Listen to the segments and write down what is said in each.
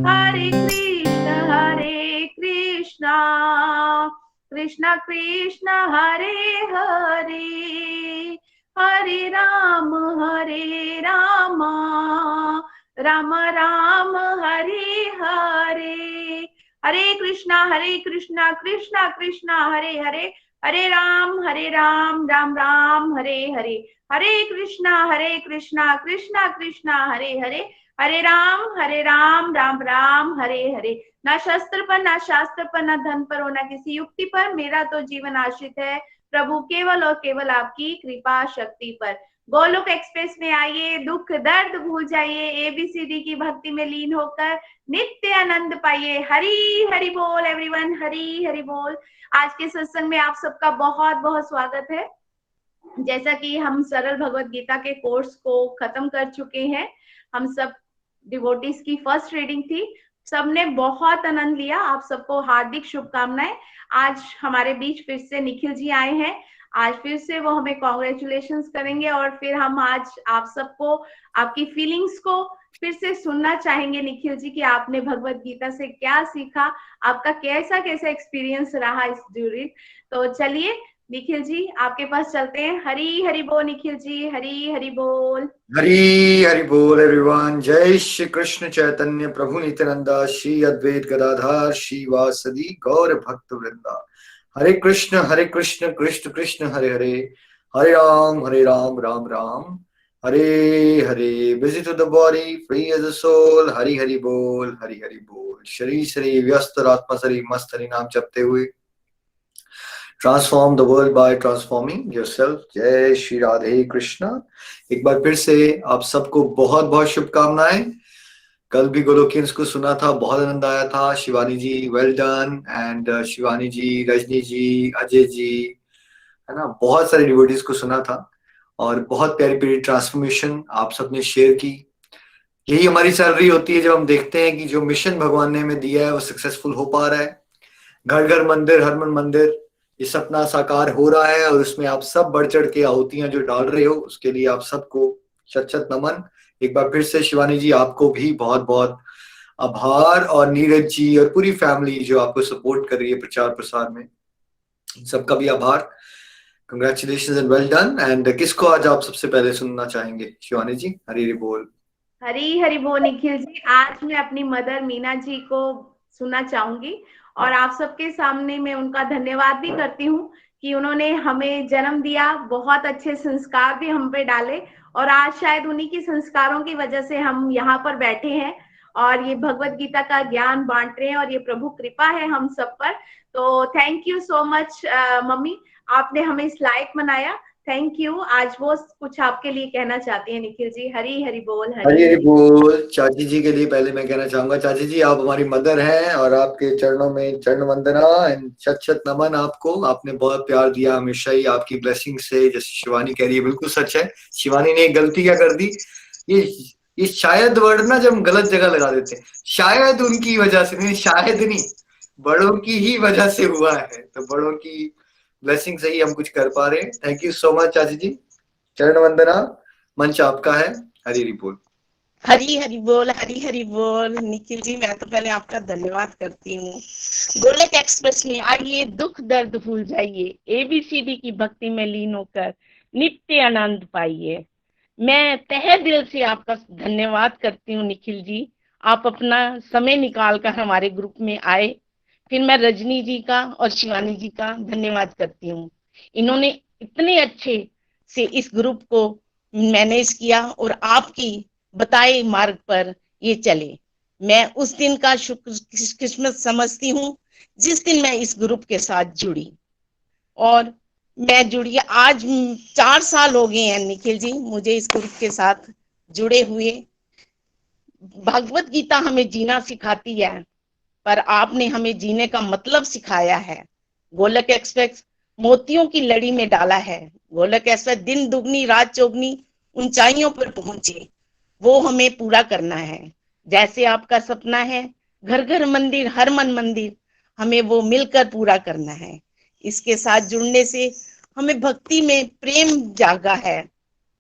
हरे कृष्ण कृष्ण कृष्ण हरे हरे, हरे राम राम राम हरे हरे। हरे कृष्णा कृष्णा कृष्णा हरे हरे, हरे राम राम राम हरे हरे। हरे कृष्णा कृष्णा कृष्णा हरे हरे, हरे राम राम राम हरे हरे। ना शस्त्र पर, ना शास्त्र पर, ना धन पर, और ना किसी युक्ति पर मेरा तो जीवन आश्रित है प्रभु, केवल और केवल आपकी कृपा शक्ति पर। गोलोक एक्सप्रेस में आइए, दुख दर्द भूल जाइए, एबीसीडी की भक्ति में लीन होकर नित्य आनंद पाइए। हरी हरि बोल एवरीवन, हरी हरि बोल। आज के सत्संग में आप सबका बहुत बहुत स्वागत है। जैसा कि हम सरल भगवत गीता के कोर्स को खत्म कर चुके हैं, हम सब डिवोटीज की फर्स्ट रीडिंग थी, सबने बहुत आनंद लिया। आप सबको हार्दिक शुभकामनाएं। आज हमारे बीच फिर से निखिल जी आए हैं, आज फिर से वो हमें कॉन्ग्रेचुलेशंस करेंगे और फिर हम आज आप सबको आपकी फीलिंग्स को फिर से सुनना चाहेंगे निखिल जी, कि आपने भगवत गीता से क्या सीखा, आपका कैसा कैसा एक्सपीरियंस रहा इस ड्यूरिंग। तो चलिए निखिल जी आपके पास चलते हैं। हरी हरि बोल निखिल जी, हरी हरि बोल। हरी हरि बोल एवरीवन। जय श्री कृष्ण चैतन्य प्रभु नित्यानंदा, श्री अद्वैत गदाधर श्रीवासदि गौर भक्त वृंदा। Hare Krishna Krishna Krishna Hare Hare, Hare Rama Rama Rama Hare Hare. Busy to the body free as a soul, Hari Hari बोल हरि हरि बोल। शरीर शरीर व्यस्त और आत्मा शरीर मस्त, हरि नाम जपते हुए transform the world by transforming yourself. जय श्री राधे कृष्णा। एक बार फिर से आप सबको बहुत बहुत शुभकामनाएं। कल भी गोलोकियंस को सुना था, बहुत आनंद आया था। शिवानी जी वेल डन, एंड शिवानी जी, रजनी जी, अजय जी, है ना, बहुत सारे डिवोटीज को सुना था और बहुत प्यारी प्यारी ट्रांसफॉर्मेशन आप सबने शेयर की। यही हमारी सैलरी होती है जब हम देखते हैं कि जो मिशन भगवान ने हमें दिया है वो सक्सेसफुल हो पा रहा है। घर घर मंदिर, हर मन मंदिर, ये सपना साकार हो रहा है और उसमें आप सब बढ़ चढ़ के आहुतियां जो डाल रहे हो, उसके लिए आप सबको शत शत नमन। एक बार फिर से शिवानी जी आपको भी बहुत बहुत आभार, और नीरज जी और पूरी फैमिली जो आपको सपोर्ट कर रही है प्रचार प्रसार में, सबका भी आभार। Congratulation and well done. And किसको आज आप सबसे पहले सुनना चाहेंगे? शिवानी जी, हरी हरी बोल। हरी हरि बोल निखिल जी। आज मैं अपनी मदर मीना जी को सुनना चाहूंगी और आप सबके सामने मैं उनका धन्यवाद भी करती हूँ कि उन्होंने हमें जन्म दिया, बहुत अच्छे संस्कार भी हम पे डाले और आज शायद उन्हीं की संस्कारों की वजह से हम यहाँ पर बैठे हैं और ये भगवत गीता का ज्ञान बांट रहे हैं और ये प्रभु कृपा है हम सब पर। तो thank you so much mummy, आपने हमें इस लायक बनाया। Thank you. आज वो कुछ आपके लिए कहना चाहती है निखिल जी। हरी हरि बोल, हरी हरी हरी हरि। बोल। चाची जी के लिए पहले मैं कहना चाहूंगा, चाची जी आप हमारी मदर हैं और आपके चरणों में चरण वंदना एंड शत शत नमन आपको। आपने बहुत प्यार दिया हमेशा ही, आपकी ब्लेसिंग से। जैसे शिवानी कह रही है, बिल्कुल सच है। शिवानी ने एक गलती क्या कर दी, ये ये शायद वर्ड ना जब हम गलत जगह लगा देते हैं, शायद उनकी वजह से नहीं, शायद नहीं, बड़ों की ही वजह से हुआ है। तो बड़ों की ब्लेसिंग से ही हम कुछ कर पा रहे हैं। थैंक यू सो मच चाची जी। चरण वंदना, मंच आपका है। हरी हरी बोल। हरी हरी बोल, हरी हरी बोल। निखिल जी मैं तो पहले आपका धन्यवाद करती हूँ। गोलक एक्सप्रेस में आइए, दुख दर्द भूल जाइए, एबीसीडी की भक्ति में लीन होकर नित्य आनंद पाइए। मैं तहे दिल से आपका धन्यवाद करती हूँ निखिल जी, आप अपना समय निकाल कर हमारे ग्रुप में आए। फिर मैं रजनी जी का और शिवानी जी का धन्यवाद करती हूँ, इन्होंने इतने अच्छे से इस ग्रुप को मैनेज किया और आपकी बताए मार्ग पर ये चले। मैं उस दिन का शुक्र किस्मत समझती हूँ जिस दिन मैं इस ग्रुप के साथ जुड़ी, और मैं जुड़ी आज 4 साल हो गए हैं निखिल जी मुझे इस ग्रुप के साथ जुड़े हुए। भगवत गीता हमें जीना सिखाती है, पर आपने हमें जीने का मतलब सिखाया है। गोलक एक्सप्रेस मोतियों की लड़ी में डाला है। गोलक एक्सप्रेस दिन दुगनी रात चौगनी ऊंचाइयों पर पहुंचे, वो हमें पूरा करना है। जैसे आपका सपना है घर घर मंदिर, हर मन मंदिर, हमें वो मिलकर पूरा करना है। इसके साथ जुड़ने से हमें भक्ति में प्रेम जागा है,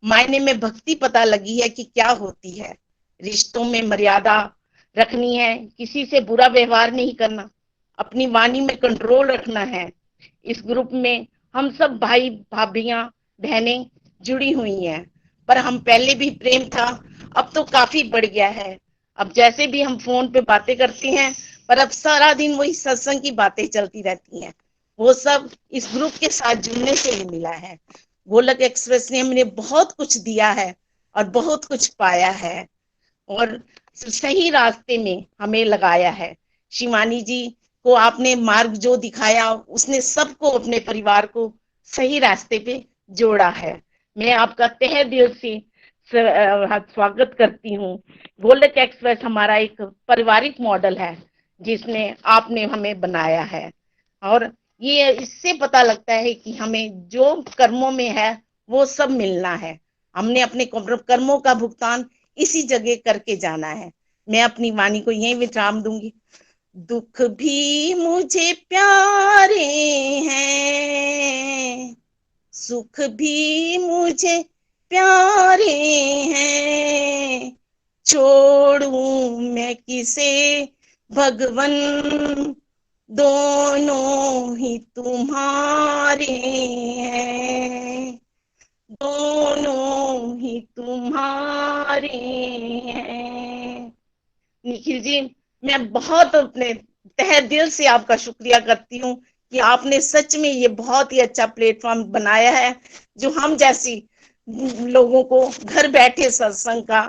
मायने में भक्ति पता लगी है कि क्या होती है। रिश्तों में मर्यादा रखनी है, किसी से बुरा व्यवहार नहीं करना, अपनी वाणी में कंट्रोल रखना है। इस ग्रुप में हम सब भाई भाभियां बहनें जुड़ी हुई हैं, पर हम पहले भी प्रेम था, अब तो काफी बढ़ गया है। अब जैसे भी हम फोन पे बातें करते हैं, पर अब सारा दिन वही सत्संग की बातें चलती रहती हैं। वो सब इस ग्रुप के साथ जुड़ने से ही मिला है। गोलक एक्सप्रेस ने हमने बहुत कुछ दिया है और बहुत कुछ पाया है, और सही रास्ते में हमें लगाया है। शिवानी जी को आपने मार्ग जो दिखाया, उसने सबको, अपने परिवार को सही रास्ते पे जोड़ा है। मैं आपका तहे दिल से स्वागत करती हूँ। गोलक एक्सप्रेस हमारा एक पारिवारिक मॉडल है जिसने आपने हमें बनाया है, और ये इससे पता लगता है कि हमें जो कर्मों में है वो सब मिलना है। हमने अपने कर्मों का भुगतान इसी जगह करके जाना है। मैं अपनी वाणी को यहीं विश्राम दूंगी। दुख भी मुझे प्यारे हैं, सुख भी मुझे प्यारे हैं, छोड़ूं मैं किसे भगवन, दोनों ही तुम्हारे हैं, दोनों ही तुम्हारे हैं। निखिल जी, मैं बहुत अपने तहे दिल से आपका शुक्रिया करती हूँ कि आपने सच में ये बहुत ही अच्छा प्लेटफॉर्म बनाया है, जो हम जैसी लोगों को घर बैठे सत्संग का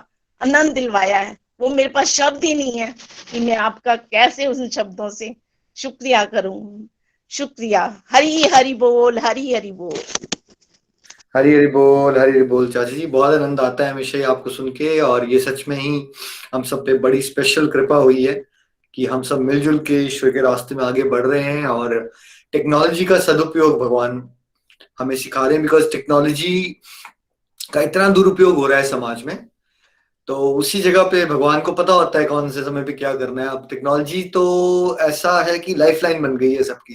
आनंद दिलवाया है। वो मेरे पास शब्द ही नहीं है कि मैं आपका कैसे उन शब्दों से शुक्रिया करूं। शुक्रिया। हरी हरी बोल, हरी हरी बोल। हरी हरी बोल, हरी हरी बोल। चाची जी, बहुत आनंद आता है हमेशा ही आपको सुन के, और ये सच में ही हम सब पे बड़ी स्पेशल कृपा हुई है कि हम सब मिलजुल के ईश्वर के रास्ते में आगे बढ़ रहे हैं, और टेक्नोलॉजी का सदुपयोग भगवान हमें सिखा रहे हैं, बिकॉज टेक्नोलॉजी का इतना दुरुपयोग हो रहा है समाज में। तो उसी जगह पे भगवान को पता होता है कौन से समय पे क्या करना है। अब टेक्नोलॉजी तो ऐसा है कि लाइफलाइन बन गई है सबकी,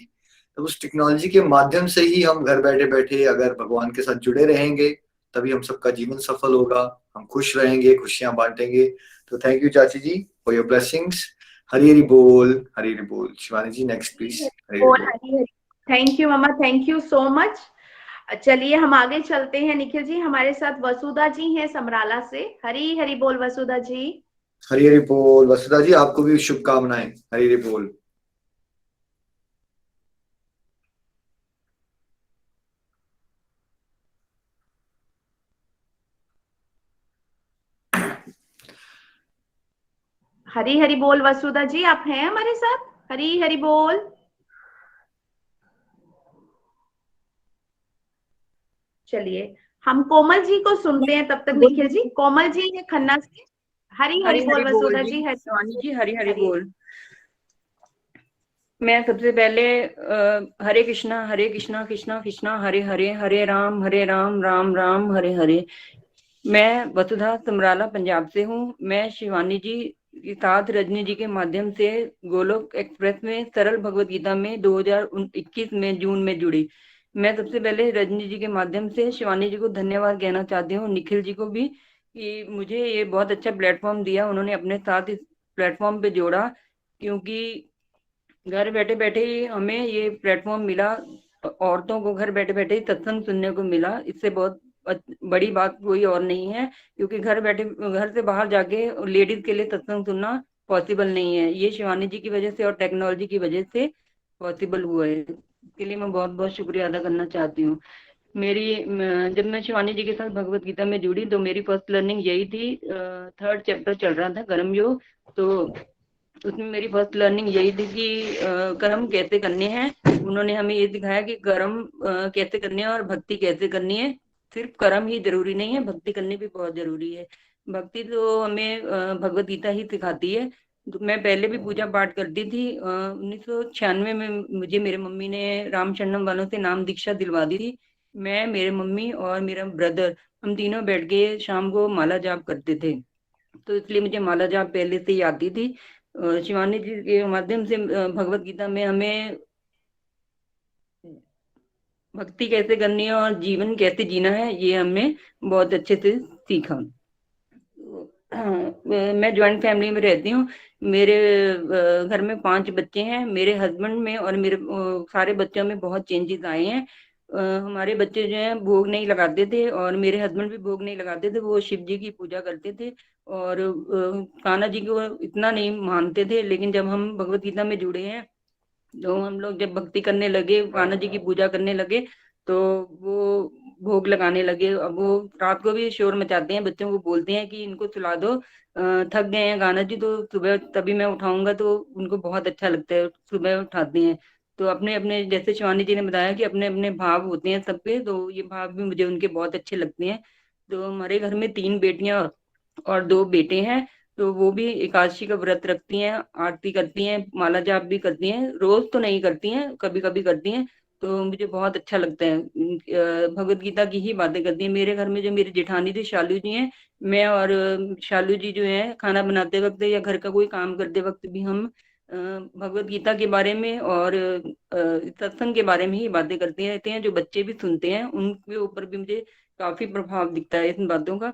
तो उस टेक्नोलॉजी के माध्यम से ही हम घर बैठे बैठे अगर भगवान के साथ जुड़े रहेंगे, तभी हम सबका जीवन सफल होगा, हम खुश रहेंगे, खुशियां बांटेंगे। तो थैंक यू चाची जी for your blessings. Hari Hari बोल, हरी हरी बोल। Shivani ji next please. हरी हरी बोल, बोल। हरी हरी। थैंक यू मामा, थैंक यू सो मच। चलिए हम आगे चलते हैं। निखिल जी, हमारे साथ वसुधा जी हैं समराला से। हरी हरी बोल वसुधा जी। हरी हरी बोल वसुधा जी, आपको भी शुभकामनाएं। हरी हरी बोल। हरी हरी बोल वसुधा जी, आप हैं हमारे साथ? हरी हरी बोल। चलिए हम कोमल जी को सुनते हैं तब तक। निखिल जी, कोमल जी है खन्ना से। हरी हरी हरी हरी बोल बोल वसुधा जी, जी। हरी शिवानी जी, हरी हरी हरी। बोल। मैं सबसे पहले हरे कृष्णा कृष्णा कृष्णा हरे हरे, हरे राम राम राम हरे हरे। मैं वसुधा समराला पंजाब से हूँ। मैं शिवानी जी के साथ रजनी जी के माध्यम से गोलोक एक्सप्रेस में सरल भगवत गीता में 2021 में जून में जुड़ी। मैं सबसे पहले रजनी जी के माध्यम से शिवानी जी को धन्यवाद कहना चाहती हूँ, निखिल जी को भी, कि मुझे ये बहुत अच्छा प्लेटफॉर्म दिया, उन्होंने अपने साथ इस प्लेटफॉर्म पे जोड़ा। क्योंकि घर बैठे बैठे ही हमें ये प्लेटफॉर्म मिला, औरतों को घर बैठे बैठे ही सत्संग सुनने को मिला। इससे बहुत बड़ी बात कोई और नहीं है, क्योंकि घर बैठे, घर से बाहर जाके लेडीज के लिए सत्संग सुनना पॉसिबल नहीं है। ये शिवानी जी की वजह से और टेक्नोलॉजी की वजह से पॉसिबल हुआ है। इसके लिए मैं बहुत बहुत शुक्रिया अदा करना चाहती हूँ। जब मैं शिवानी जी के साथ भगवत गीता में जुड़ी तो मेरी फर्स्ट लर्निंग यही थी। 3rd चैप्टर चल रहा था, कर्म योग। तो उसमें मेरी फर्स्ट लर्निंग यही थी कि कर्म कैसे करने हैं। उन्होंने हमें ये सिखाया कि कर्म कैसे करने हैं और भक्ति कैसे करनी है। सिर्फ कर्म ही जरूरी नहीं है, भक्ति करनी भी बहुत जरूरी है। भक्ति तो हमें भगवत गीता ही सिखाती है। तो मैं पहले भी पूजा पाठ करती थी। 1996 में मुझे मेरे मम्मी ने रामशरणम वालों से नाम दीक्षा दिलवा दी थी। मैं, मेरे मम्मी और मेरा ब्रदर, हम तीनों बैठ के शाम को माला जाप करते थे। तो इसलिए मुझे माला जाप पहले से ही आती थी। शिवानी जी के माध्यम से भगवत गीता में हमें भक्ति कैसे करनी है और जीवन कैसे जीना है, ये हमने बहुत अच्छे से सीखा। मैं ज्वाइंट फैमिली में रहती हूँ। मेरे घर में 5 बच्चे हैं। मेरे हस्बैंड में और मेरे सारे बच्चों में बहुत चेंजेस आए हैं। हमारे बच्चे जो हैं भोग नहीं लगाते थे और मेरे हस्बैंड भी भोग नहीं लगाते थे। वो शिव जी की पूजा करते थे और कान्हा जी को इतना नहीं मानते थे। लेकिन जब हम भगवत गीता में जुड़े हैं तो हम लोग जब भक्ति करने लगे, कान्हा जी की पूजा करने लगे, तो वो भोग लगाने लगे। अब वो रात को भी शोर मचाते हैं, बच्चों को बोलते हैं कि इनको सुला दो, थक गए हैं कान्हा जी, तो सुबह तभी मैं उठाऊंगा। तो उनको बहुत अच्छा लगता है, सुबह उठाते हैं। तो अपने अपने, जैसे शिवानी जी ने बताया कि अपने अपने भाव होते हैं सबके, तो ये भाव भी मुझे उनके बहुत अच्छे लगते हैं। तो हमारे घर में 3 बेटियां और 2 बेटे हैं। तो वो भी एकादशी का व्रत रखती हैं, आरती करती हैं, माला जाप भी करती हैं। रोज तो नहीं करती हैं, कभी कभी करती हैं। तो मुझे बहुत अच्छा लगता है। भगवत गीता की ही बातें करती हैं। मेरे घर में जो मेरी जेठानी जी शालू जी हैं, मैं और शालू जी जो है, खाना बनाते वक्त या घर का कोई काम करते वक्त भी हम भगवत गीता के बारे में और सत्संग के बारे में ही बातें करते रहते हैं। जो बच्चे भी सुनते हैं उनके ऊपर भी मुझे काफी प्रभाव दिखता है इन बातों का।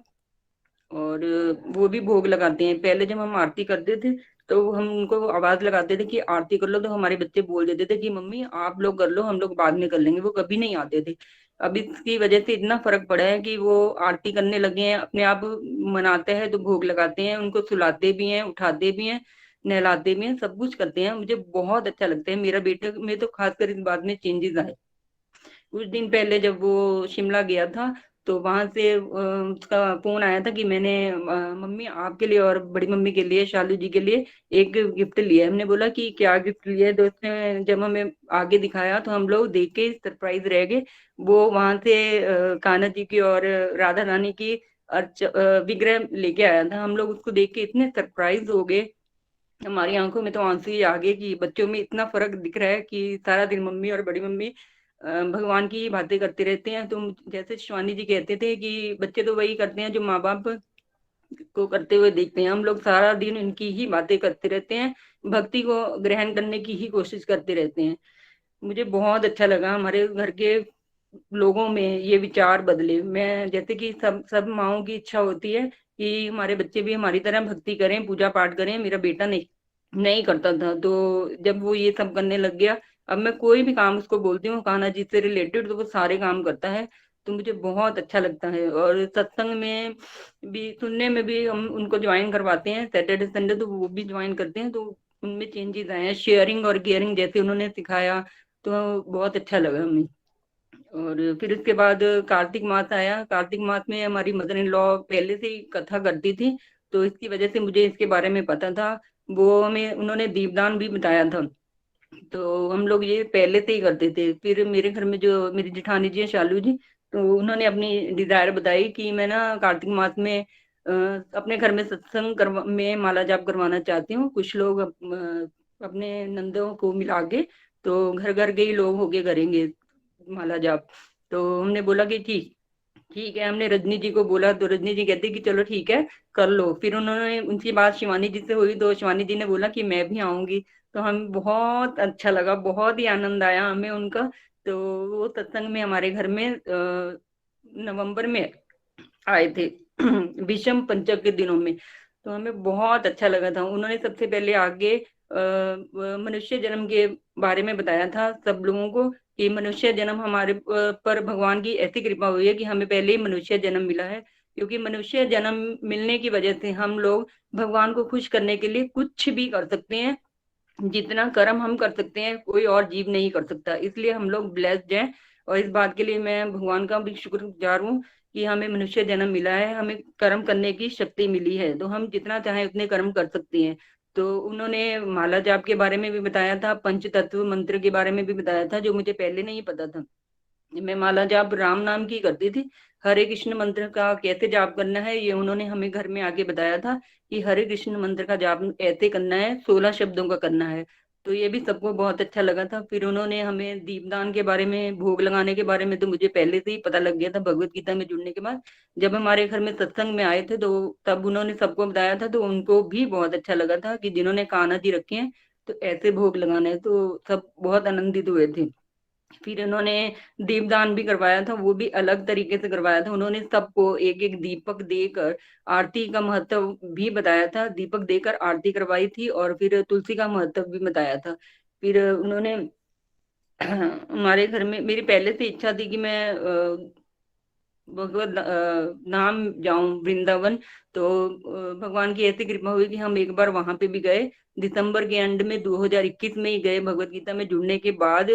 और वो भी भोग लगाते हैं। पहले जब हम आरती करते थे तो हम उनको आवाज लगाते थे कि आरती कर लो, तो हमारे बच्चे बोल देते थे कि मम्मी आप लोग कर लो, हम लोग बाद में कर लेंगे। वो कभी नहीं आते थे। अब इसकी वजह से इतना फर्क पड़ा है कि वो आरती करने लगे हैं, अपने आप मनाते हैं तो भोग लगाते हैं, उनको सुलाते भी हैं, उठाते भी हैं, नहलाते भी हैं, सब कुछ करते हैं। मुझे बहुत अच्छा लगता है। मेरा बेटे में तो खासकर इस बात में चेंजेस आए। कुछ दिन पहले जब वो शिमला गया था तो वहां से उसका फोन आया था कि मैंने मम्मी आपके लिए और बड़ी मम्मी के लिए, शालू जी के लिए एक गिफ्ट लिया है। हमने बोला कि क्या गिफ्ट लिया है, तो उसने जब हमें आगे दिखाया तो हम लोग देख के सरप्राइज रह गए। वो वहां से कान्हा जी की और राधा रानी की विग्रह लेके आया था। हम लोग उसको देख के इतने सरप्राइज हो गए, हमारी आंखों में तो आंसू ही आ गए कि बच्चों में इतना फर्क दिख रहा है कि सारा दिन मम्मी और बड़ी मम्मी भगवान की ही बातें करते रहते हैं। तो जैसे शिवानी जी कहते थे कि बच्चे तो वही करते हैं जो माँ बाप को करते हुए देखते हैं। हम लोग सारा दिन इनकी ही बातें करते रहते हैं, भक्ति को ग्रहण करने की ही कोशिश करते रहते हैं। मुझे बहुत अच्छा लगा हमारे घर के लोगों में ये विचार बदले। मैं जैसे कि सब सब माँओं की इच्छा होती है कि हमारे बच्चे भी हमारी तरह भक्ति करें, पूजा पाठ करें। मेरा बेटा नहीं नहीं करता था, तो जब वो ये सब करने लग गया, अब मैं कोई भी काम उसको बोलती हूँ कान्हा जी से रिलेटेड, तो वो सारे काम करता है। तो मुझे बहुत अच्छा लगता है। और सत्संग में भी, सुनने में भी हम उनको ज्वाइन करवाते हैं सैटरडे संडे, तो वो भी ज्वाइन करते हैं। तो उनमें चेंजेस आए हैं, शेयरिंग और केयरिंग जैसे उन्होंने सिखाया, तो बहुत अच्छा लगा हमें। और फिर उसके बाद कार्तिक मास आया। कार्तिक मास में हमारी मदर इन लॉ पहले से ही कथा करती थी, तो इसकी वजह से मुझे इसके बारे में पता था। वो हमें उन्होंने दीपदान भी बताया था, तो हम लोग ये पहले से ही करते थे। फिर मेरे घर में जो मेरी जेठानी जी है शालू जी, तो उन्होंने अपनी डिजायर बताई कि मैं ना कार्तिक मास में अपने घर में सत्संग में माला जाप करवाना चाहती हूँ। कुछ लोग अपने नंदों को मिला के, तो घर घर के ही लोग होके करेंगे माला जाप। तो हमने बोला कि ठीक ठीक है। हमने रजनी जी को बोला तो रजनी जी कहती कि चलो ठीक है, कर लो। फिर उन्होंने, उनकी बात शिवानी जी से हुई तो शिवानी जी ने बोला कि मैं भी आऊंगी। तो हम बहुत अच्छा लगा, बहुत ही आनंद आया हमें उनका। तो वो सत्संग में हमारे घर में नवंबर में आए थे विषम पंचक के दिनों में। तो हमें बहुत अच्छा लगा था। उन्होंने सबसे पहले आगे मनुष्य जन्म के बारे में बताया था सब लोगों को कि मनुष्य जन्म हमारे पर भगवान की ऐसी कृपा हुई है कि हमें पहले ही मनुष्य जन्म मिला है। क्योंकि मनुष्य जन्म मिलने की वजह से हम लोग भगवान को खुश करने के लिए कुछ भी कर सकते हैं। जितना कर्म हम कर सकते हैं कोई और जीव नहीं कर सकता, इसलिए हम लोग ब्लेस्ड हैं। और इस बात के लिए मैं भगवान का भी शुक्रगुजार हूँ कि हमें मनुष्य जन्म मिला है, हमें कर्म करने की शक्ति मिली है, तो हम जितना चाहें उतने कर्म कर सकते हैं। तो उन्होंने माला जाप के बारे में भी बताया था, पंच तत्व मंत्र के बारे में भी बताया था, जो मुझे पहले नहीं पता था। मैं माला जाप राम नाम की करती थी। हरे कृष्ण मंत्र का कैसे जाप करना है ये उन्होंने हमें घर में आके बताया था कि हरे कृष्ण मंत्र का जाप ऐसे करना है, 16 शब्दों का करना है। तो ये भी सबको बहुत अच्छा लगा था। फिर उन्होंने हमें दीपदान के बारे में, भोग लगाने के बारे में तो मुझे पहले से ही पता लग गया था भगवत गीता में जुड़ने के बाद। जब हमारे घर में सत्संग में आए थे तो तब उन्होंने सबको बताया था, तो उनको भी बहुत अच्छा लगा था कि जिन्होंने कान्हा जी रखे हैं तो ऐसे भोग लगाना है। तो सब बहुत आनंदित हुए थे। फिर उन्होंने दीपदान भी करवाया था, वो भी अलग तरीके से करवाया था। उन्होंने सबको एक एक दीपक देकर आरती का महत्व भी बताया था, दीपक देकर आरती करवाई थी, और फिर तुलसी का महत्व भी बताया था। फिर उन्होंने हमारे घर में, मेरी पहले से इच्छा थी कि मैं भगवत नाम जाऊं वृंदावन। तो भगवान की ऐसी कृपा हुई कि हम एक बार वहां पे भी गए। दिसंबर के एंड में 2021 में ही गए, भगवत गीता में जुड़ने के बाद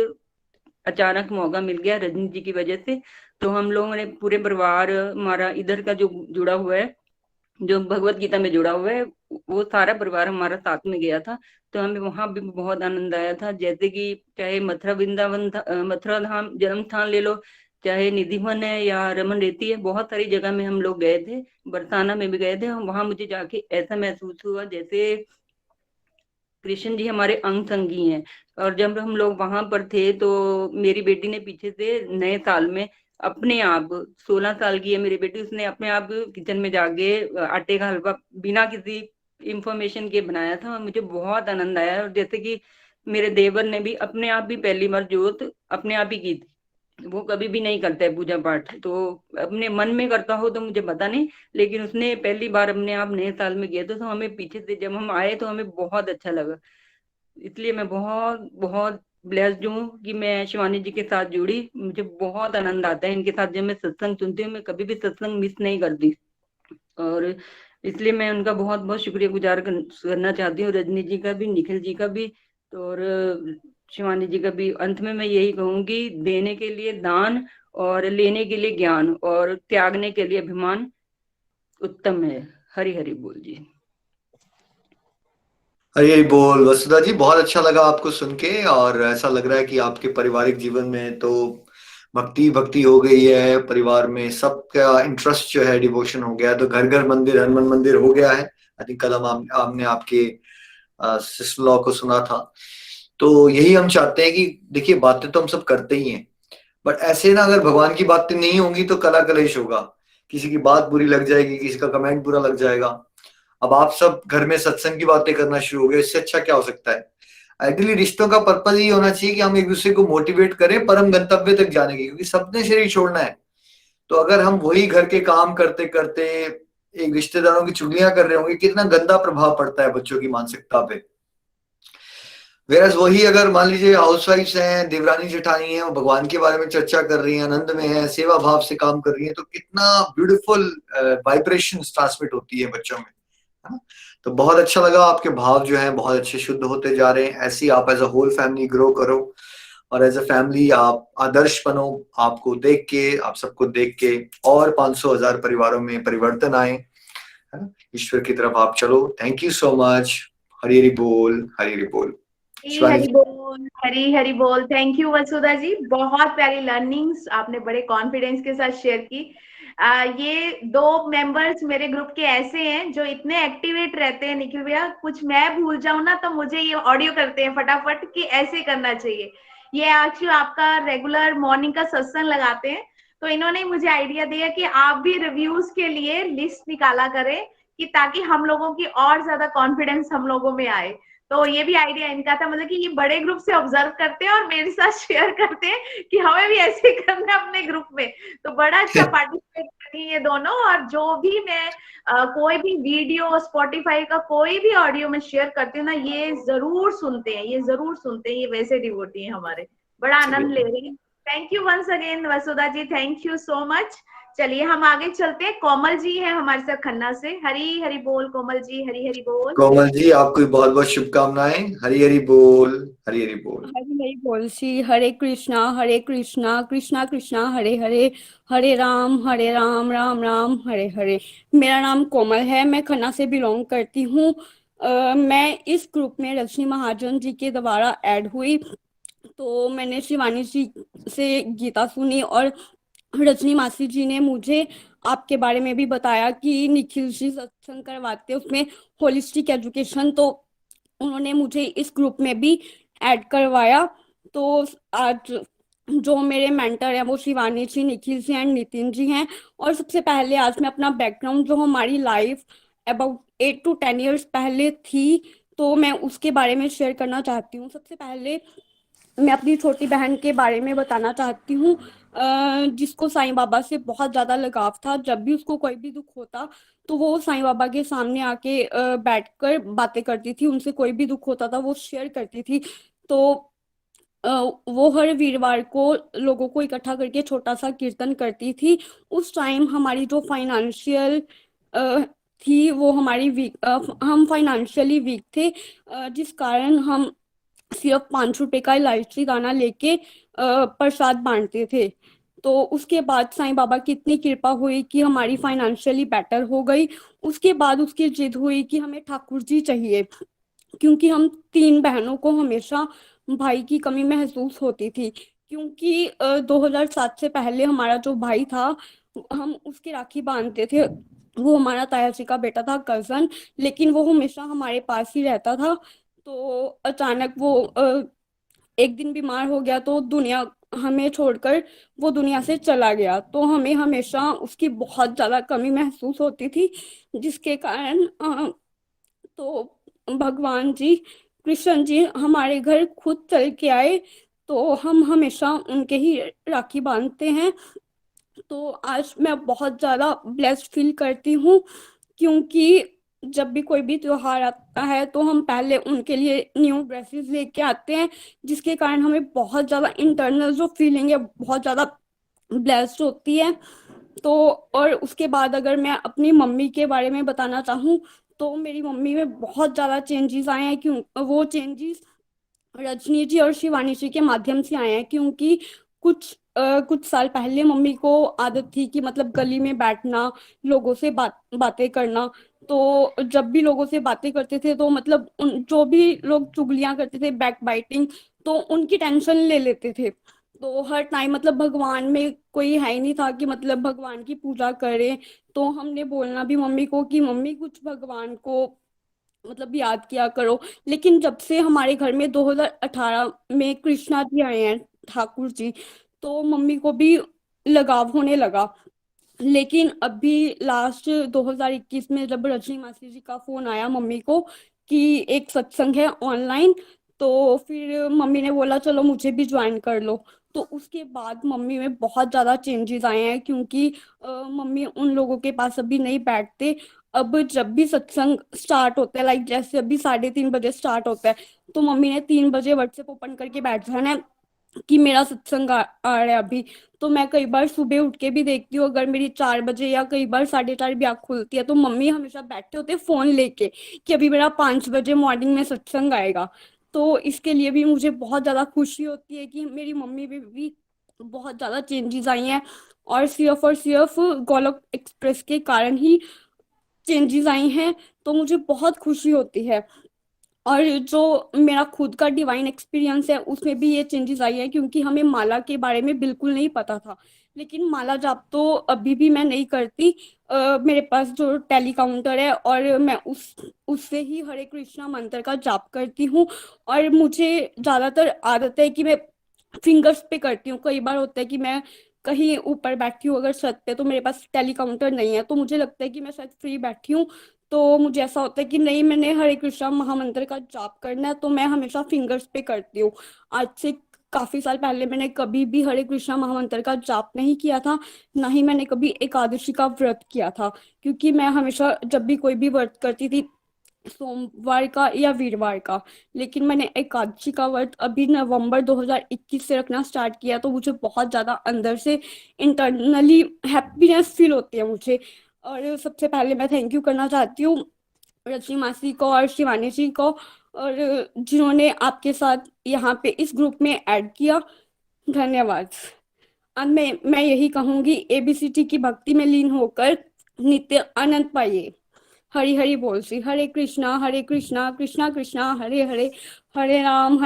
अचानक मौका मिल गया रजनी जी की वजह से। तो हम लोगों ने पूरे परिवार, हमारा इधर का जो जुड़ा हुआ है, जो भगवत गीता में जुड़ा हुआ है, वो सारा परिवार हमारा साथ में गया था। तो हमें वहां भी बहुत आनंद आया था। जैसे कि चाहे मथुरा वृंदावन मथुरा धाम जन्म स्थान ले लो, चाहे निधिवन है या रमन रेती है, बहुत सारी जगह में हम लोग गए थे। बरसाना में भी गए थे। वहां मुझे जाके ऐसा महसूस हुआ जैसे कृष्ण जी हमारे अंग संगी हैं। और जब हम लोग वहां पर थे तो मेरी बेटी ने पीछे से नए साल में अपने आप, 16 साल की है मेरी बेटी, उसने अपने आप किचन में जाके आटे का हलवा बिना किसी इंफॉर्मेशन के बनाया था, और मुझे बहुत आनंद आया। और जैसे कि मेरे देवर ने भी अपने आप भी पहली बार जोत अपने आप ही की थी। वो कभी भी नहीं करता है पूजा पाठ, तो अपने मन में करता हो तो मुझे पता नहीं, लेकिन उसने पहली बार अपने आप नए साल में किया था। तो हमें पीछे से जब हम आए तो हमें बहुत अच्छा लगा। इसलिए मैं बहुत बहुत ब्लेस्ड हूँ कि मैं शिवानी जी के साथ जुड़ी। मुझे बहुत आनंद आता है इनके साथ। जब मैं सत्संग सुनती हूँ, मैं कभी भी सत्संग मिस नहीं करती। और इसलिए मैं उनका बहुत बहुत शुक्रिया गुजार करना चाहती हूँ, रजनी जी का भी, निखिल जी का भी, और शिवानी जी का भी। अंत में मैं यही कहूंगी, देने के लिए दान और लेने के लिए ज्ञान और त्यागने के लिए अभिमान उत्तम है। हरि हरि बोल जी। हरी बोल वसुधा जी, बहुत अच्छा लगा आपको सुन के। और ऐसा लग रहा है कि आपके पारिवारिक जीवन में तो भक्ति भक्ति हो गई है, परिवार में सबका इंटरेस्ट जो है डिवोशन हो गया है, तो घर घर मंदिर हनुमान मंदिर हो गया है। आई थिंक कल हमने आपके सिस्टर लॉ को सुना था। तो यही हम चाहते हैं कि देखिए, बातें तो हम सब करते ही हैं, बट ऐसे ना, अगर भगवान की बातें नहीं होंगी तो कला कलेश होगा, किसी की बात बुरी लग जाएगी, किसी का कमेंट बुरा लग जाएगा। अब आप सब घर में सत्संग की बातें करना शुरू हो गए, इससे अच्छा क्या हो सकता है। आइडियली रिश्तों का पर्पज ये होना चाहिए कि हम एक दूसरे को मोटिवेट करें परम गंतव्य तक जाने की, क्योंकि सबने शरीर छोड़ना है। तो अगर हम वही घर के काम करते करते एक रिश्तेदारों की चुगलियां कर रहे होंगे, कितना गंदा प्रभाव पड़ता है बच्चों की मानसिकता पे। वेरस वही अगर मान लीजिए हाउसवाइफ्स हैं, देवरानी जेठानी हैं, वो भगवान के बारे में चर्चा कर रही हैं, आनंद में है, सेवा भाव से काम कर रही हैं, तो कितना ब्यूटीफुल वाइब्रेशन ट्रांसमिट होती है बच्चों में, है ना। तो बहुत अच्छा लगा, आपके भाव जो हैं बहुत अच्छे शुद्ध होते जा रहे हैं। ऐसे ही आप as a whole family grow करो, और एज अ फैमिली आप आदर्श बनो। आपको देख के, आप सबको देख के और 500,000 परिवारों में परिवर्तन आए, है ना। ईश्वर की तरफ आप चलो। Thank you so much. Hari Hari बोल, हरि हरि बोल। शिवानी हरी बोल, हरी हरी बोल। थैंक यू वसुधा जी, बहुत प्यारी लर्निंग्स आपने बड़े कॉन्फिडेंस के साथ शेयर की। ये दो मेंबर्स मेरे ग्रुप के ऐसे हैं जो इतने एक्टिवेट रहते हैं। निखिल भैया, कुछ मैं भूल जाऊं ना तो मुझे ये ऑडियो करते हैं फटाफट कि ऐसे करना चाहिए। ये एक्चुअली आपका रेगुलर मॉर्निंग का सत्संग लगाते हैं, तो इन्होंने मुझे आइडिया दिया कि आप भी रिव्यूज के लिए लिस्ट निकाला करें, कि ताकि हम लोगों की और ज्यादा कॉन्फिडेंस हम लोगों में आए। तो ये भी आइडिया इनका था, मतलब कि ये बड़े ग्रुप से ऑब्जर्व करते हैं और मेरे साथ शेयर करते हैं कि हमें भी ऐसे करना है अपने ग्रुप में। तो बड़ा अच्छा पार्टिसिपेट करी ये दोनों। और जो भी मैं कोई भी वीडियो, स्पॉटिफाई का कोई भी ऑडियो में शेयर करती हूँ ना, ये जरूर सुनते हैं, ये जरूर सुनते हैं। ये वैसे डिवोटी हैं हमारे, बड़ा आनंद ले रहे हैं। Thank you once again Vasudha ji, thank you so much. चलिए हम आगे चलते हैं। कोमल जी है हमारे साथ खन्ना से। हरी हरी बोल कोमल जी, हरी हरी बोल। कोमल जी, आपको बहुत बहुत शुभकामनाएं। हरि हरि बोल, हरि हरि बोल। हरे हरे बोल सी। हरे कृष्णा कृष्णा कृष्णा हरे हरे, हरे राम राम राम हरे हरे। मेरा नाम कोमल है, मैं खन्ना से बिलोंग करती हूँ। मैं इस ग्रुप में रजनी महाजन जी के द्वारा ऐड हुई। तो मैंने शिवानी जी से गीता सुनी, और रजनी मासी जी ने मुझे आपके बारे में भी बताया कि निखिल जी सत्संग करवाते हैं उसमें होलिस्टिक एजुकेशन, तो उन्होंने मुझे इस ग्रुप में भी ऐड करवाया। तो आज जो मेरे मेंटर हैं वो शिवानी जी, निखिल जी एंड नितिन जी हैं। और सबसे पहले आज मैं अपना बैकग्राउंड, जो हमारी लाइफ अबाउट 8 to 10 years पहले थी, तो मैं उसके बारे में शेयर करना चाहती हूँ। सबसे पहले मैं अपनी छोटी बहन के बारे में बताना चाहती हूँ, जिसको साईं बाबा से बहुत ज़्यादा लगाव था। जब भी उसको कोई भी दुख होता तो वो साईं बाबा के सामने आके बैठकर बातें करती थी, उनसे कोई भी दुख होता था वो शेयर करती थी। तो अ, वो हर वीरवार को लोगों को इकट्ठा करके छोटा सा कीर्तन करती थी। उस टाइम हमारी जो फाइनेंशियल थी वो हमारी वीक, हम फाइनेंशियली वीक थे, जिस कारण हम सिर्फ 5 रुपए का इलायची दाना लेके प्रसाद बांटते थे। तो उसके बाद साईं बाबा की इतनी कृपा हुई कि हमारी फाइनेंशियली बेटर हो गई। उसके बाद उसकी जिद हुई कि हमें ठाकुर जी चाहिए, क्योंकि हम 3 बहनों को हमेशा भाई की कमी महसूस होती थी। क्योंकि 2007 से पहले हमारा जो भाई था हम उसकी राखी बांधते थे। वो हमारा ताया जी का बेटा था, कजन, लेकिन वो हमेशा हमारे पास ही रहता था। तो अचानक वो एक दिन बीमार हो गया तो दुनिया हमें छोड़कर वो दुनिया से चला गया। तो हमें हमेशा उसकी बहुत ज्यादा कमी महसूस होती थी, जिसके कारण तो भगवान जी, कृष्ण जी हमारे घर खुद चल के आए। तो हम हमेशा उनके ही राखी बांधते हैं। तो आज मैं बहुत ज्यादा ब्लेस्ड फील करती हूँ, क्योंकि जब भी कोई भी त्योहार आता है तो हम पहले उनके लिए न्यू ड्रेसेस लेके आते हैं, जिसके कारण हमें बहुत ज्यादा इंटरनल जो फीलिंग है बहुत ज्यादा ब्लेस्ड होती है। तो और उसके बाद अगर मैं अपनी मम्मी के बारे में बताना चाहूँ तो मेरी मम्मी में बहुत ज्यादा चेंजेस आए हैं। क्यों वो चेंजेस रजनी जी और शिवानी जी के माध्यम से आए हैं, क्योंकि कुछ साल पहले मम्मी को आदत थी कि मतलब गली में बैठना, लोगों से बातें करना। तो जब भी लोगों से बातें करते थे तो मतलब जो भी लोग चुगलियां करते थे, बैक बाइटिंग, तो उनकी टेंशन ले लेते थे। तो हर टाइम मतलब भगवान में कोई है ही नहीं था कि मतलब भगवान की पूजा करें। तो हमने बोलना भी मम्मी को कि मम्मी कुछ भगवान को मतलब याद किया करो। लेकिन जब से हमारे घर में 2018 में कृष्णा जी आए हैं, ठाकुर जी, तो मम्मी को भी लगाव होने लगा। लेकिन अभी लास्ट 2021 में जब रजनी मासी जी का फोन आया मम्मी को कि एक सत्संग है ऑनलाइन, तो फिर मम्मी ने बोला चलो मुझे भी ज्वाइन कर लो। तो उसके बाद मम्मी में बहुत ज्यादा चेंजेस आए हैं, क्योंकि मम्मी उन लोगों के पास अभी नहीं बैठते। अब जब भी सत्संग स्टार्ट होता है, लाइक जैसे अभी 3:30 बजे स्टार्ट होता है, तो मम्मी ने 3 बजे व्हाट्सएप ओपन करके बैठ जाना है कि मेरा सत्संग आ रहा है अभी। तो मैं कई बार सुबह उठ के भी देखती हूँ, अगर मेरी 4 बजे या कई बार 4:30 भी आँख खुलती है तो मम्मी हमेशा बैठे होते हैं फोन लेके कि अभी मेरा 5 बजे मॉर्निंग में सत्संग आएगा। तो इसके लिए भी मुझे बहुत ज्यादा खुशी होती है कि मेरी मम्मी में भी बहुत ज्यादा चेंजेस आई हैं, और सिर्फ गोलोक एक्सप्रेस के कारण ही चेंजेस आई हैं। तो मुझे बहुत खुशी होती है। और जो मेरा खुद का डिवाइन एक्सपीरियंस है उसमें भी ये चेंजेस आई है, क्योंकि हमें माला के बारे में बिल्कुल नहीं पता था। लेकिन माला जाप तो अभी भी मैं नहीं करती। मेरे पास जो टेली काउंटर है और मैं उससे ही हरे कृष्णा मंत्र का जाप करती हूँ। और मुझे ज्यादातर आदत है कि मैं फिंगर्स पे करती हूँ। कई बार होता है कि मैं कहीं ऊपर बैठी हूँ अगर छत पे, तो मेरे पास टेली काउंटर नहीं है, तो मुझे लगता है कि मैं शायद फ्री बैठी हूँ। तो मुझे ऐसा होता है कि नहीं, मैंने हरे कृष्णा महामंत्र का जाप करना है, तो मैं हमेशा फिंगर्स पे करती हूँ। आज से काफी साल पहले मैंने कभी भी हरे कृष्णा महामंत्र का जाप नहीं किया था, ना ही मैंने कभी एकादशी का व्रत किया था। क्योंकि मैं हमेशा जब भी कोई भी व्रत करती थी, सोमवार का या वीरवार का। लेकिन मैंने एकादशी का व्रत अभी नवंबर 2021 से रखना स्टार्ट किया, तो मुझे बहुत ज्यादा अंदर से इंटरनली हैप्पीनेस फील होती है मुझे। और सबसे पहले मैं थैंक यू करना चाहती हूँ रजनी मासी को और शिवानी जी को, और जिन्होंने आपके साथ यहाँ पे इस ग्रुप में ऐड किया। धन्यवाद। अब मैं यही कहूंगी, एबीसीटी की भक्ति में लीन होकर नित्य आनंद पाइए। हरि हरि बोल श्री हरे कृष्णा कृष्णा कृष्णा हरे हरे, हरे राम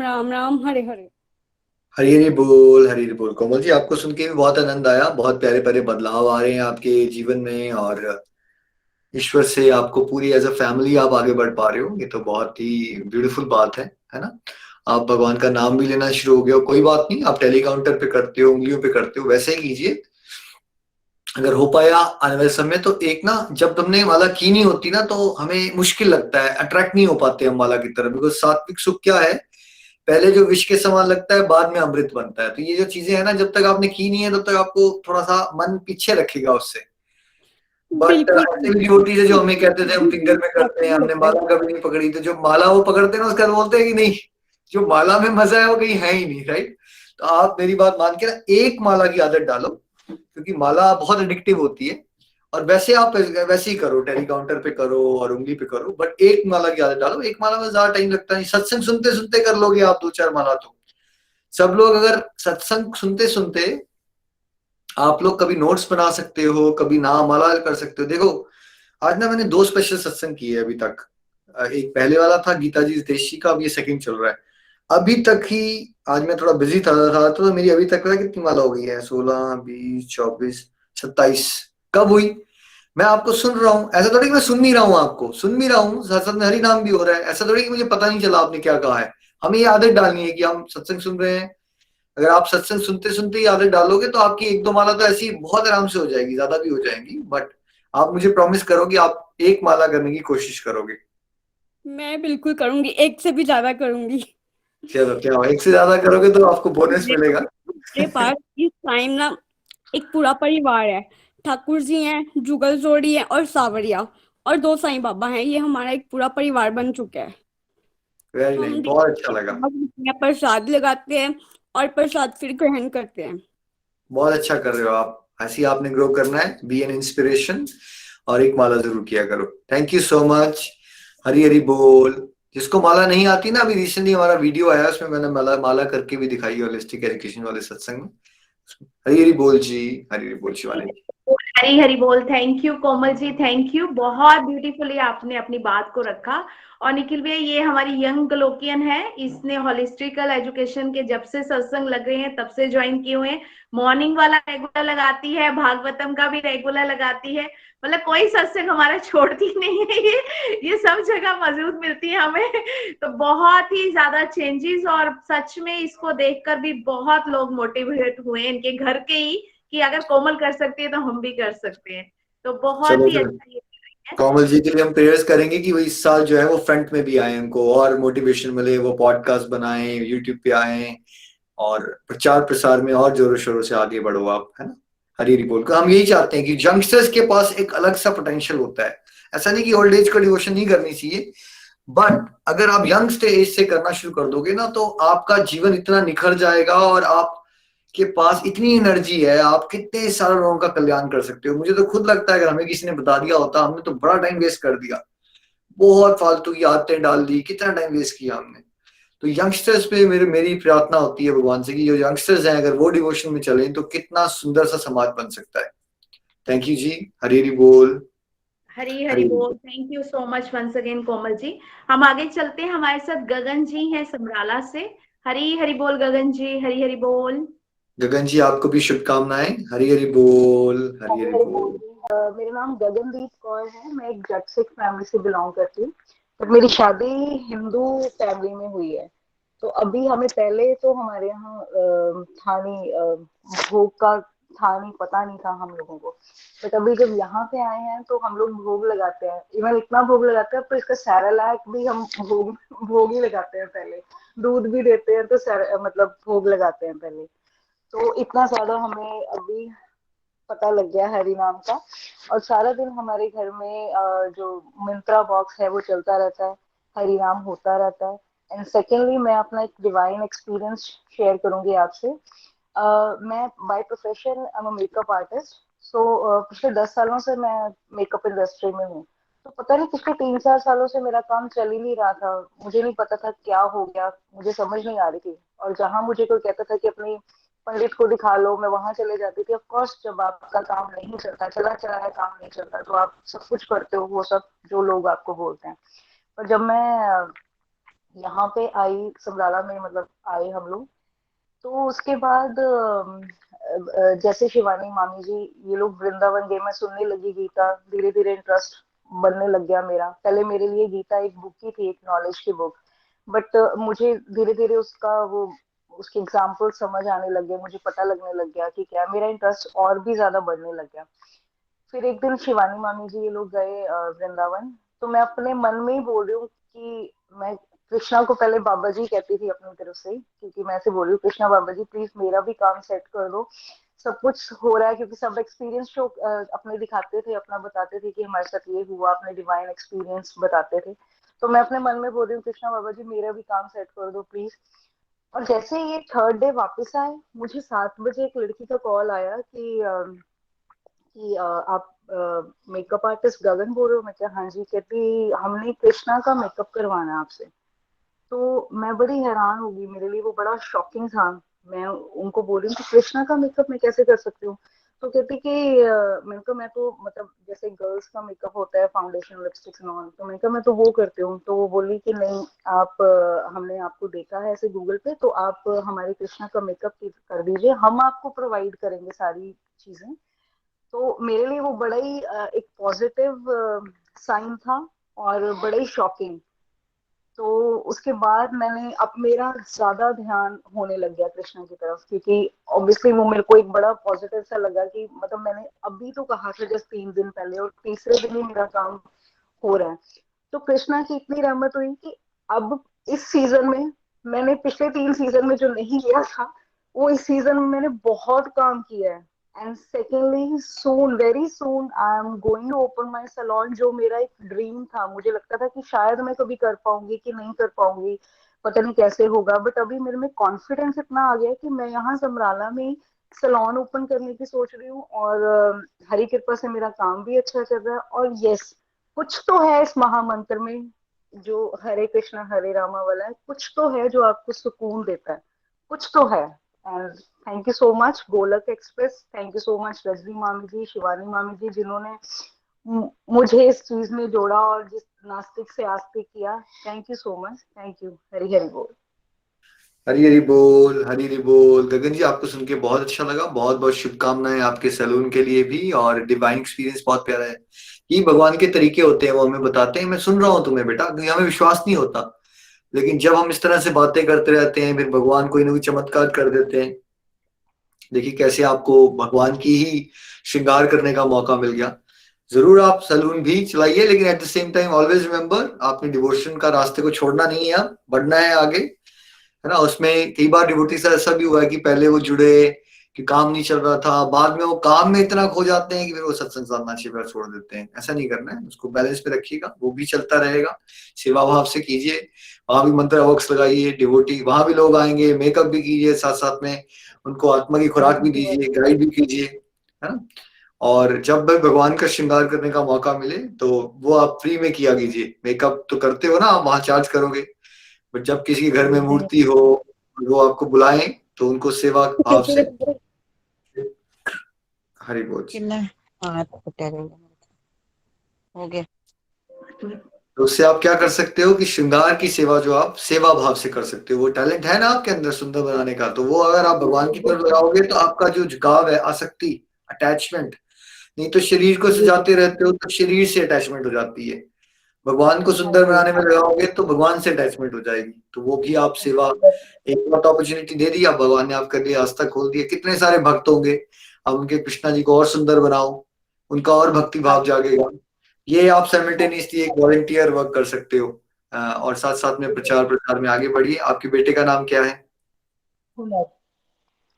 राम राम हरे हरे। हरी हरी बोल, हरी हरी बोल। कोमल जी, आपको सुन के भी बहुत आनंद आया। बहुत प्यारे प्यारे बदलाव आ रहे हैं आपके जीवन में, और ईश्वर से आपको पूरी एज अ फैमिली आप आगे बढ़ पा रहे हो। ये तो बहुत ही ब्यूटीफुल बात है ना। आप भगवान का नाम भी लेना शुरू हो गया हो। कोई बात नहीं, आप टेली काउंटर पे करते हो, उंगलियों पे करते हो, वैसे ही कीजिए अगर हो पाया आने वाले समय। तो एक ना, जब तुमने माला की नहीं होती ना तो हमें मुश्किल लगता है, अट्रैक्ट नहीं हो पाते हम माला की तरफ। बिकॉज सात्विक सुख क्या है पहले जो विष के समान लगता है बाद में अमृत बनता है। तो ये जो चीजें है ना, जब तक आपने की नहीं है तब तक आपको थोड़ा सा मन पीछे रखेगा उससे। बट बिल्कुल ऐसे भी डिवोटीज है जो हमें कहते थे हम फिंगर में करते हैं, हमने माला कभी नहीं पकड़ी, तो जो माला वो पकड़ते हैं ना उसका बोलते हैं कि नहीं, जो माला में मजा है वो कहीं है ही नहीं, राइट। तो आप मेरी बात मान के ना एक माला की आदत डालो, क्योंकि माला बहुत एडिक्टिव होती है। और वैसे आप वैसे ही करो, टेली काउंटर पे करो और उंगली पे करो, बट एक माला की आदत डालो। एक माला में ज्यादा टाइम लगता नहीं, सत्संग सुनते सुनते कर लोगे आप 2-4 माला तो। सब लोग अगर सत्संग सुनते सुनते, आप लोग कभी नोट्स बना सकते हो, कभी नाम माला कर सकते हो। देखो आज ना मैंने 2 स्पेशल सत्संग किए अभी तक। एक पहले वाला था गीता जी देशी का, अब ये सेकंड चल रहा है। अभी तक ही आज मैं थोड़ा बिजी था तो मेरी अभी तक पता कितनी माला हो गई है, 16, 20, 24, 27 कब हुई। मैं आपको सुन रहा हूँ, ऐसा थोड़ी कि मैं सुन नहीं रहा हूँ, आपको सुन भी रहा हूँ, साथ साथ में हरि नाम भी हो रहा है। ऐसा थोड़ी कि मुझे पता नहीं चला आपने क्या कहा है। हमें ये आदत डालनी है कि हम सत्संग सुन रहे हैं। अगर आप सत्संग सुनते सुनते ही आदत डालोगे तो आपकी 1-2 माला तो ऐसी बहुत आराम से हो जाएगी, ज्यादा भी हो जाएंगी। बट आप मुझे प्रॉमिस करो कि आप एक माला करने की कोशिश करोगे। मैं बिल्कुल करूंगी, एक से भी ज्यादा करूंगी। चलो क्या हो, एक से ज्यादा करोगे तो आपको बोनस देखो, मिलेगा। मेरे पास इस टाइम ना एक पूरा परिवार है। ठाकुर जी हैं, जुगल जोड़ी है और सावरिया, और 2 साईं बाबा हैं। ये हमारा एक पूरा परिवार बन चुका है। वेरी हम नाइस, दिन बहुत अच्छा लगा। में प्रसाद लगाते हैं और प्रसाद फिर ग्रहण करते हैं। बहुत अच्छा कर रहे हो आप, ऐसे ही आपने ग्रो करना है, बी एन इंस्पिरेशन। और एक माला जरूर किया करो। Thank you so much. Hari Hari बोल। जिसको माला नहीं आती ना, अभी रिसेंटली हमारा वीडियो आया, उसमें मैंने माला माला करके भी दिखाई होलिस्टिक एजुकेशन वाले सत्संग में। हरी हरी बोल जी, हरी हरी बोल शिवानी जी। हरी हरी बोल। Thank you Komal ji, thank you. बहुत ब्यूटीफुली आपने अपनी बात को रखा। और निखिल भैया, ये हमारी यंग ग्लोकियन है, इसने होलिस्टिकल एजुकेशन के जब से सत्संग लग रहे हैं तब से ज्वाइन किए हुए हैं। मॉर्निंग वाला रेगुलर लगाती है, भागवतम का भी रेगुलर लगाती है। मतलब कोई सत्संग हमारा छोड़ती नहीं है, ये सब जगह मौजूद मिलती है हमें। तो बहुत ही ज्यादा चेंजेस, और सच में इसको देखकर भी बहुत लोग मोटिवेट हुए इनके घर के ही, कि अगर कोमल कर सकती है तो हम भी कर सकते हैं। तो बहुत चलो ही फिर अच्छा ये है। कोमल जी के लिए हम प्रेयर्स करेंगे कि वो इस साल जो है वो फ्रंट में भी आए, उनको और मोटिवेशन मिले, वो पॉडकास्ट बनाएं, यूट्यूब पे आए और प्रचार प्रसार में और जोरों शोरों से आगे बढ़ो आप, है ना। हरी हरी बोल। हम यही चाहते हैं कि यंगस्टर्स के पास एक अलग सा पोटेंशियल होता है। ऐसा नहीं कि ओल्ड एज का डिवोशन नहीं करनी चाहिए, बट अगर आप यंग एज से करना शुरू कर दोगे ना तो आपका जीवन इतना निखर जाएगा और आपके पास इतनी एनर्जी है, आप कितने सारे लोगों का कल्याण कर सकते हो। मुझे तो खुद लगता है अगर हमें किसी ने बता दिया होता, हमने तो बड़ा टाइम वेस्ट कर दिया, बहुत फालतू की आदतें डाल दी, कितना टाइम वेस्ट किया हमने। तो यंगस्टर्स पे मेरी प्रार्थना होती है भगवान से कि जो यंगस्टर्स हैं अगर वो डिवोशन में चले तो कितना सुंदर सा समाज बन सकता है। थैंक यू जी। हरी हरी बोल। हरी हरी हरी बोल। Thank you so much once again Komal ji. हम आगे चलते हैं, हमारे साथ गगन जी हैं समराला से। हरी हरी बोल गगन जी, हरी हरी बोल। गगन जी, आपको भी शुभकामनाएं। हरी हरी बोल, हरी हरी हरी हरी बोल बोल। जी। मेरा नाम गगनदीप कौर है। मैं एक जट सिख फैमिली से बिलोंग करती हूँ, बट मेरी शादी हिंदू फैमिली में हुई है। तो अभी हमें पहले तो हमारे यहाँ भोग का था नहीं, पता नहीं था हम लोगों को। बट अभी जब यहाँ पे आए हैं तो हम लोग भोग लगाते हैं। इवन इतना भोग लगाते हैं, तो इसका सैरालैक भी हम भोग ही लगाते हैं पहले। दूध भी देते हैं तो मतलब भोग लगाते हैं पहले। तो इतना ज्यादा हमें अभी पता लग गया हरि नाम का। और सारा दिन हमारे घर में जो मिंत्रा बॉक्स है वो चलता रहता है, हरि नाम होता रहता है। एंड सेकेंडली मैं अपना एक डिवाइन एक्सपीरियंस शेयर करूंगी आपसे। मैं by profession I am makeup artist. So पिछले 10 सालों से मैं मेकअप इंडस्ट्री में हूँ। तो पता नहीं पिछले 3-4 सालों से मेरा काम चल ही नहीं रहा था। मुझे नहीं पता था क्या हो गया, मुझे समझ नहीं आ रही थी। और जहां मुझे कोई कहता था कि अपनी पंडित को दिखा लो, मैं वहां चले जाती थी। ऑफ कोर्स जब आपका काम नहीं चलता, चला चला है काम नहीं चलता, तो आप सब कुछ करते हो वो सब जो लोग आपको बोलते हैं। पर जब मैं यहाँ पे आई समराला में, मतलब आए हम लोग, तो उसके बाद जैसे शिवानी मामी जी ये लोग वृंदावन गए, मैं सुनने लगी गीता। धीरे धीरे इंटरेस्ट बनने लग गया मेरा। पहले मेरे लिए गीता एक बुक ही थी, एक नॉलेज की बुक। बट मुझे धीरे धीरे उसका वो उसके एग्जाम्पल समझ आने लग गए, मुझे पता लगने लग गया कि क्या, मेरा इंटरेस्ट और भी ज्यादा बढ़ने लग गया। फिर एक दिन शिवानी मामी जी ये लोग गए वृंदावन। तो मैं अपने मन में ही बोल रही हूँ कि मैं कृष्णा को पहले बाबा जी कहती थी अपनी तरफ से, क्योंकि मैं ऐसे बोल रही हूँ कृष्णा बाबा जी प्लीज मेरा भी काम सेट कर दो, सब कुछ हो रहा है, क्योंकि सब एक्सपीरियंस शो अपने दिखाते थे, अपना बताते थे कि हमारे साथ ये हुआ, अपने डिवाइन एक्सपीरियंस बताते थे। तो मैं अपने मन में बोल रही हूँ कृष्णा बाबा जी मेरा भी काम सेट कर दो प्लीज। और जैसे ये थर्ड डे वापस आए, मुझे 7 बजे एक लड़की का कॉल आया कि आप मेकअप आर्टिस्ट गगन बोल रहे हो? मैं क्या हाँ जी। कहती हमने कृष्णा का मेकअप करवाना है आपसे। तो मैं बड़ी हैरान हो गई, मेरे लिए वो बड़ा शॉकिंग था। मैं उनको बोल रही हूँ कि कृष्णा का मेकअप मैं कैसे कर सकती हूँ? तो कहती कि मैंने कहा मैं तो मतलब जैसे गर्ल्स का मेकअप होता है फाउंडेशन लिपस्टिक्स ऑन, तो मैंने कहा मैं तो वो करती हूँ। तो वो बोली कि नहीं आप हमने आपको देखा है ऐसे गूगल पे, तो आप हमारे कृष्णा का मेकअप कर दीजिए, हम आपको प्रोवाइड करेंगे सारी चीजें। तो मेरे लिए वो बड़ा ही एक पॉजिटिव साइन था और बड़ा ही शॉकिंग। तो उसके बाद मैंने अब मेरा ज्यादा ध्यान होने लग गया कृष्णा की तरफ, क्योंकि ऑब्वियसली वो मेरे को एक बड़ा पॉजिटिव सा लगा कि मतलब मैंने अभी तो कहा था जस्ट 3 दिन पहले और तीसरे दिन ही मेरा काम हो रहा है। तो कृष्णा की इतनी रहमत हुई कि अब इस सीजन में मैंने पिछले 3 सीजन में जो नहीं किया था वो इस सीजन में मैंने बहुत काम किया है। And secondly soon very soon I am going to open my salon, जो मेरा एक ड्रीम था। मुझे लगता था कि शायद मैं कभी कर पाऊंगी कि नहीं कर पाऊंगी, पता नहीं कैसे होगा, बट अभी मेरे में कॉन्फिडेंस इतना आ गया कि मैं यहाँ समराला में सैलून ओपन करने की सोच रही हूँ। और हरी कृपा से मेरा काम भी अच्छा चल रहा है। और यस, कुछ तो है इस महामंत्र में जो हरे कृष्णा हरे रामा वाला है, कुछ तो है जो आपको सुकून देता है, कुछ तो है। And thank you so much Golak express, thank you so much Rajni मामी जी, शिवानी मामी जी, जिन्होंने मुझे इस चीज में जोड़ा और जिस नास्तिक से आस्तिक किया। Thank you so much, thank you. Hari Hari बोल। हरी हरी बोल, हरी हरी बोल। गगन जी आपको सुन के बहुत अच्छा लगा, बहुत बहुत शुभकामनाएं आपके सैलून के लिए भी, और डिवाइन एक्सपीरियंस बहुत प्यारा है। ये भगवान के तरीके होते हैं, वो हमें बताते हैं। मैं सुन रहा हूँ तुम्हें बेटा, हमें विश्वास नहीं होता, लेकिन जब हम इस तरह से बातें करते रहते हैं फिर भगवान कोई ना कोई चमत्कार कर देते हैं। देखिए कैसे आपको भगवान की ही श्रृंगार करने का मौका मिल गया। जरूर आप सैलून भी चलाइए, लेकिन at the same time always remember आपने डिवोशन का रास्ते को छोड़ना नहीं है, बढ़ना है आगे, है ना। उसमें कई बार डिवोटी से ऐसा भी हुआ है कि पहले वो जुड़े कि काम नहीं चल रहा था, बाद में वो काम में इतना खो जाते हैं कि फिर वो सत्संग साधना शिविर छोड़ देते हैं। ऐसा नहीं करना है, उसको बैलेंस पे रखिएगा, वो भी चलता रहेगा। सेवा भाव से कीजिए, वहां भी मंत्र वॉक्स लगाइए, डिवोटी वहां भी लोग आएंगे, मेकअप भी कीजिए, साथ साथ में उनको आत्मा की खुराक भी दीजिए, गाइड भी कीजिए, है ना। और जब भी भगवान का श्रृंगार करने का मौका मिले तो वो आप फ्री में किया कीजिए। मेकअप तो करते हो ना आप, वहां चार्ज करोगे, बट जब किसी के घर में मूर्ति हो, वो आपको बुलाएं तो उनको सेवा भाव से। हरि बोल जी। हो गया। तो उससे आप क्या कर सकते हो कि श्रृंगार की सेवा जो आप सेवा भाव से कर सकते हो, वो टैलेंट है ना आपके अंदर सुंदर बनाने का, तो वो अगर आप भगवान की तरफ लगाओगे तो आपका जो झुकाव है, आसक्ति, अटैचमेंट, नहीं तो शरीर को सजाते रहते हो तो शरीर से अटैचमेंट हो जाती है। भगवान को सुंदर बनाने में लगाओगे तो भगवान से अटैचमेंट हो जाएगी। तो वो भी आप सेवा, एक बार अपॉर्चुनिटी दे दी आप, भगवान ने आपके लिए रास्ता खोल दिया। कितने सारे भक्त होंगे, अब उनके कृष्णा जी को और सुंदर बनाओ, उनका और भक्ति भाव जागेगा। ये आप साइमल्टेनियसली एक वॉलंटियर वर्क कर सकते हो, और साथ साथ में प्रचार प्रसार में आगे बढ़िए। आपके बेटे का नाम क्या है?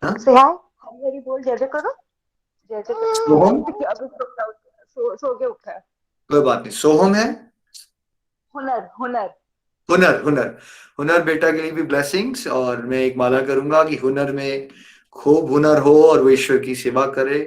से हाय, हरी हरी बोल, जय जय करो, जय जय सोहम? करो। सो के उठा है। कोई बात नहीं, सोहम है। हुनर हुनर हुनर, हुनर, हुनर बेटा के लिए भी ब्लेसिंग्स। और मैं एक माला करूंगा कि हुनर में खूब हुनर हो और वो ईश्वर की सेवा करे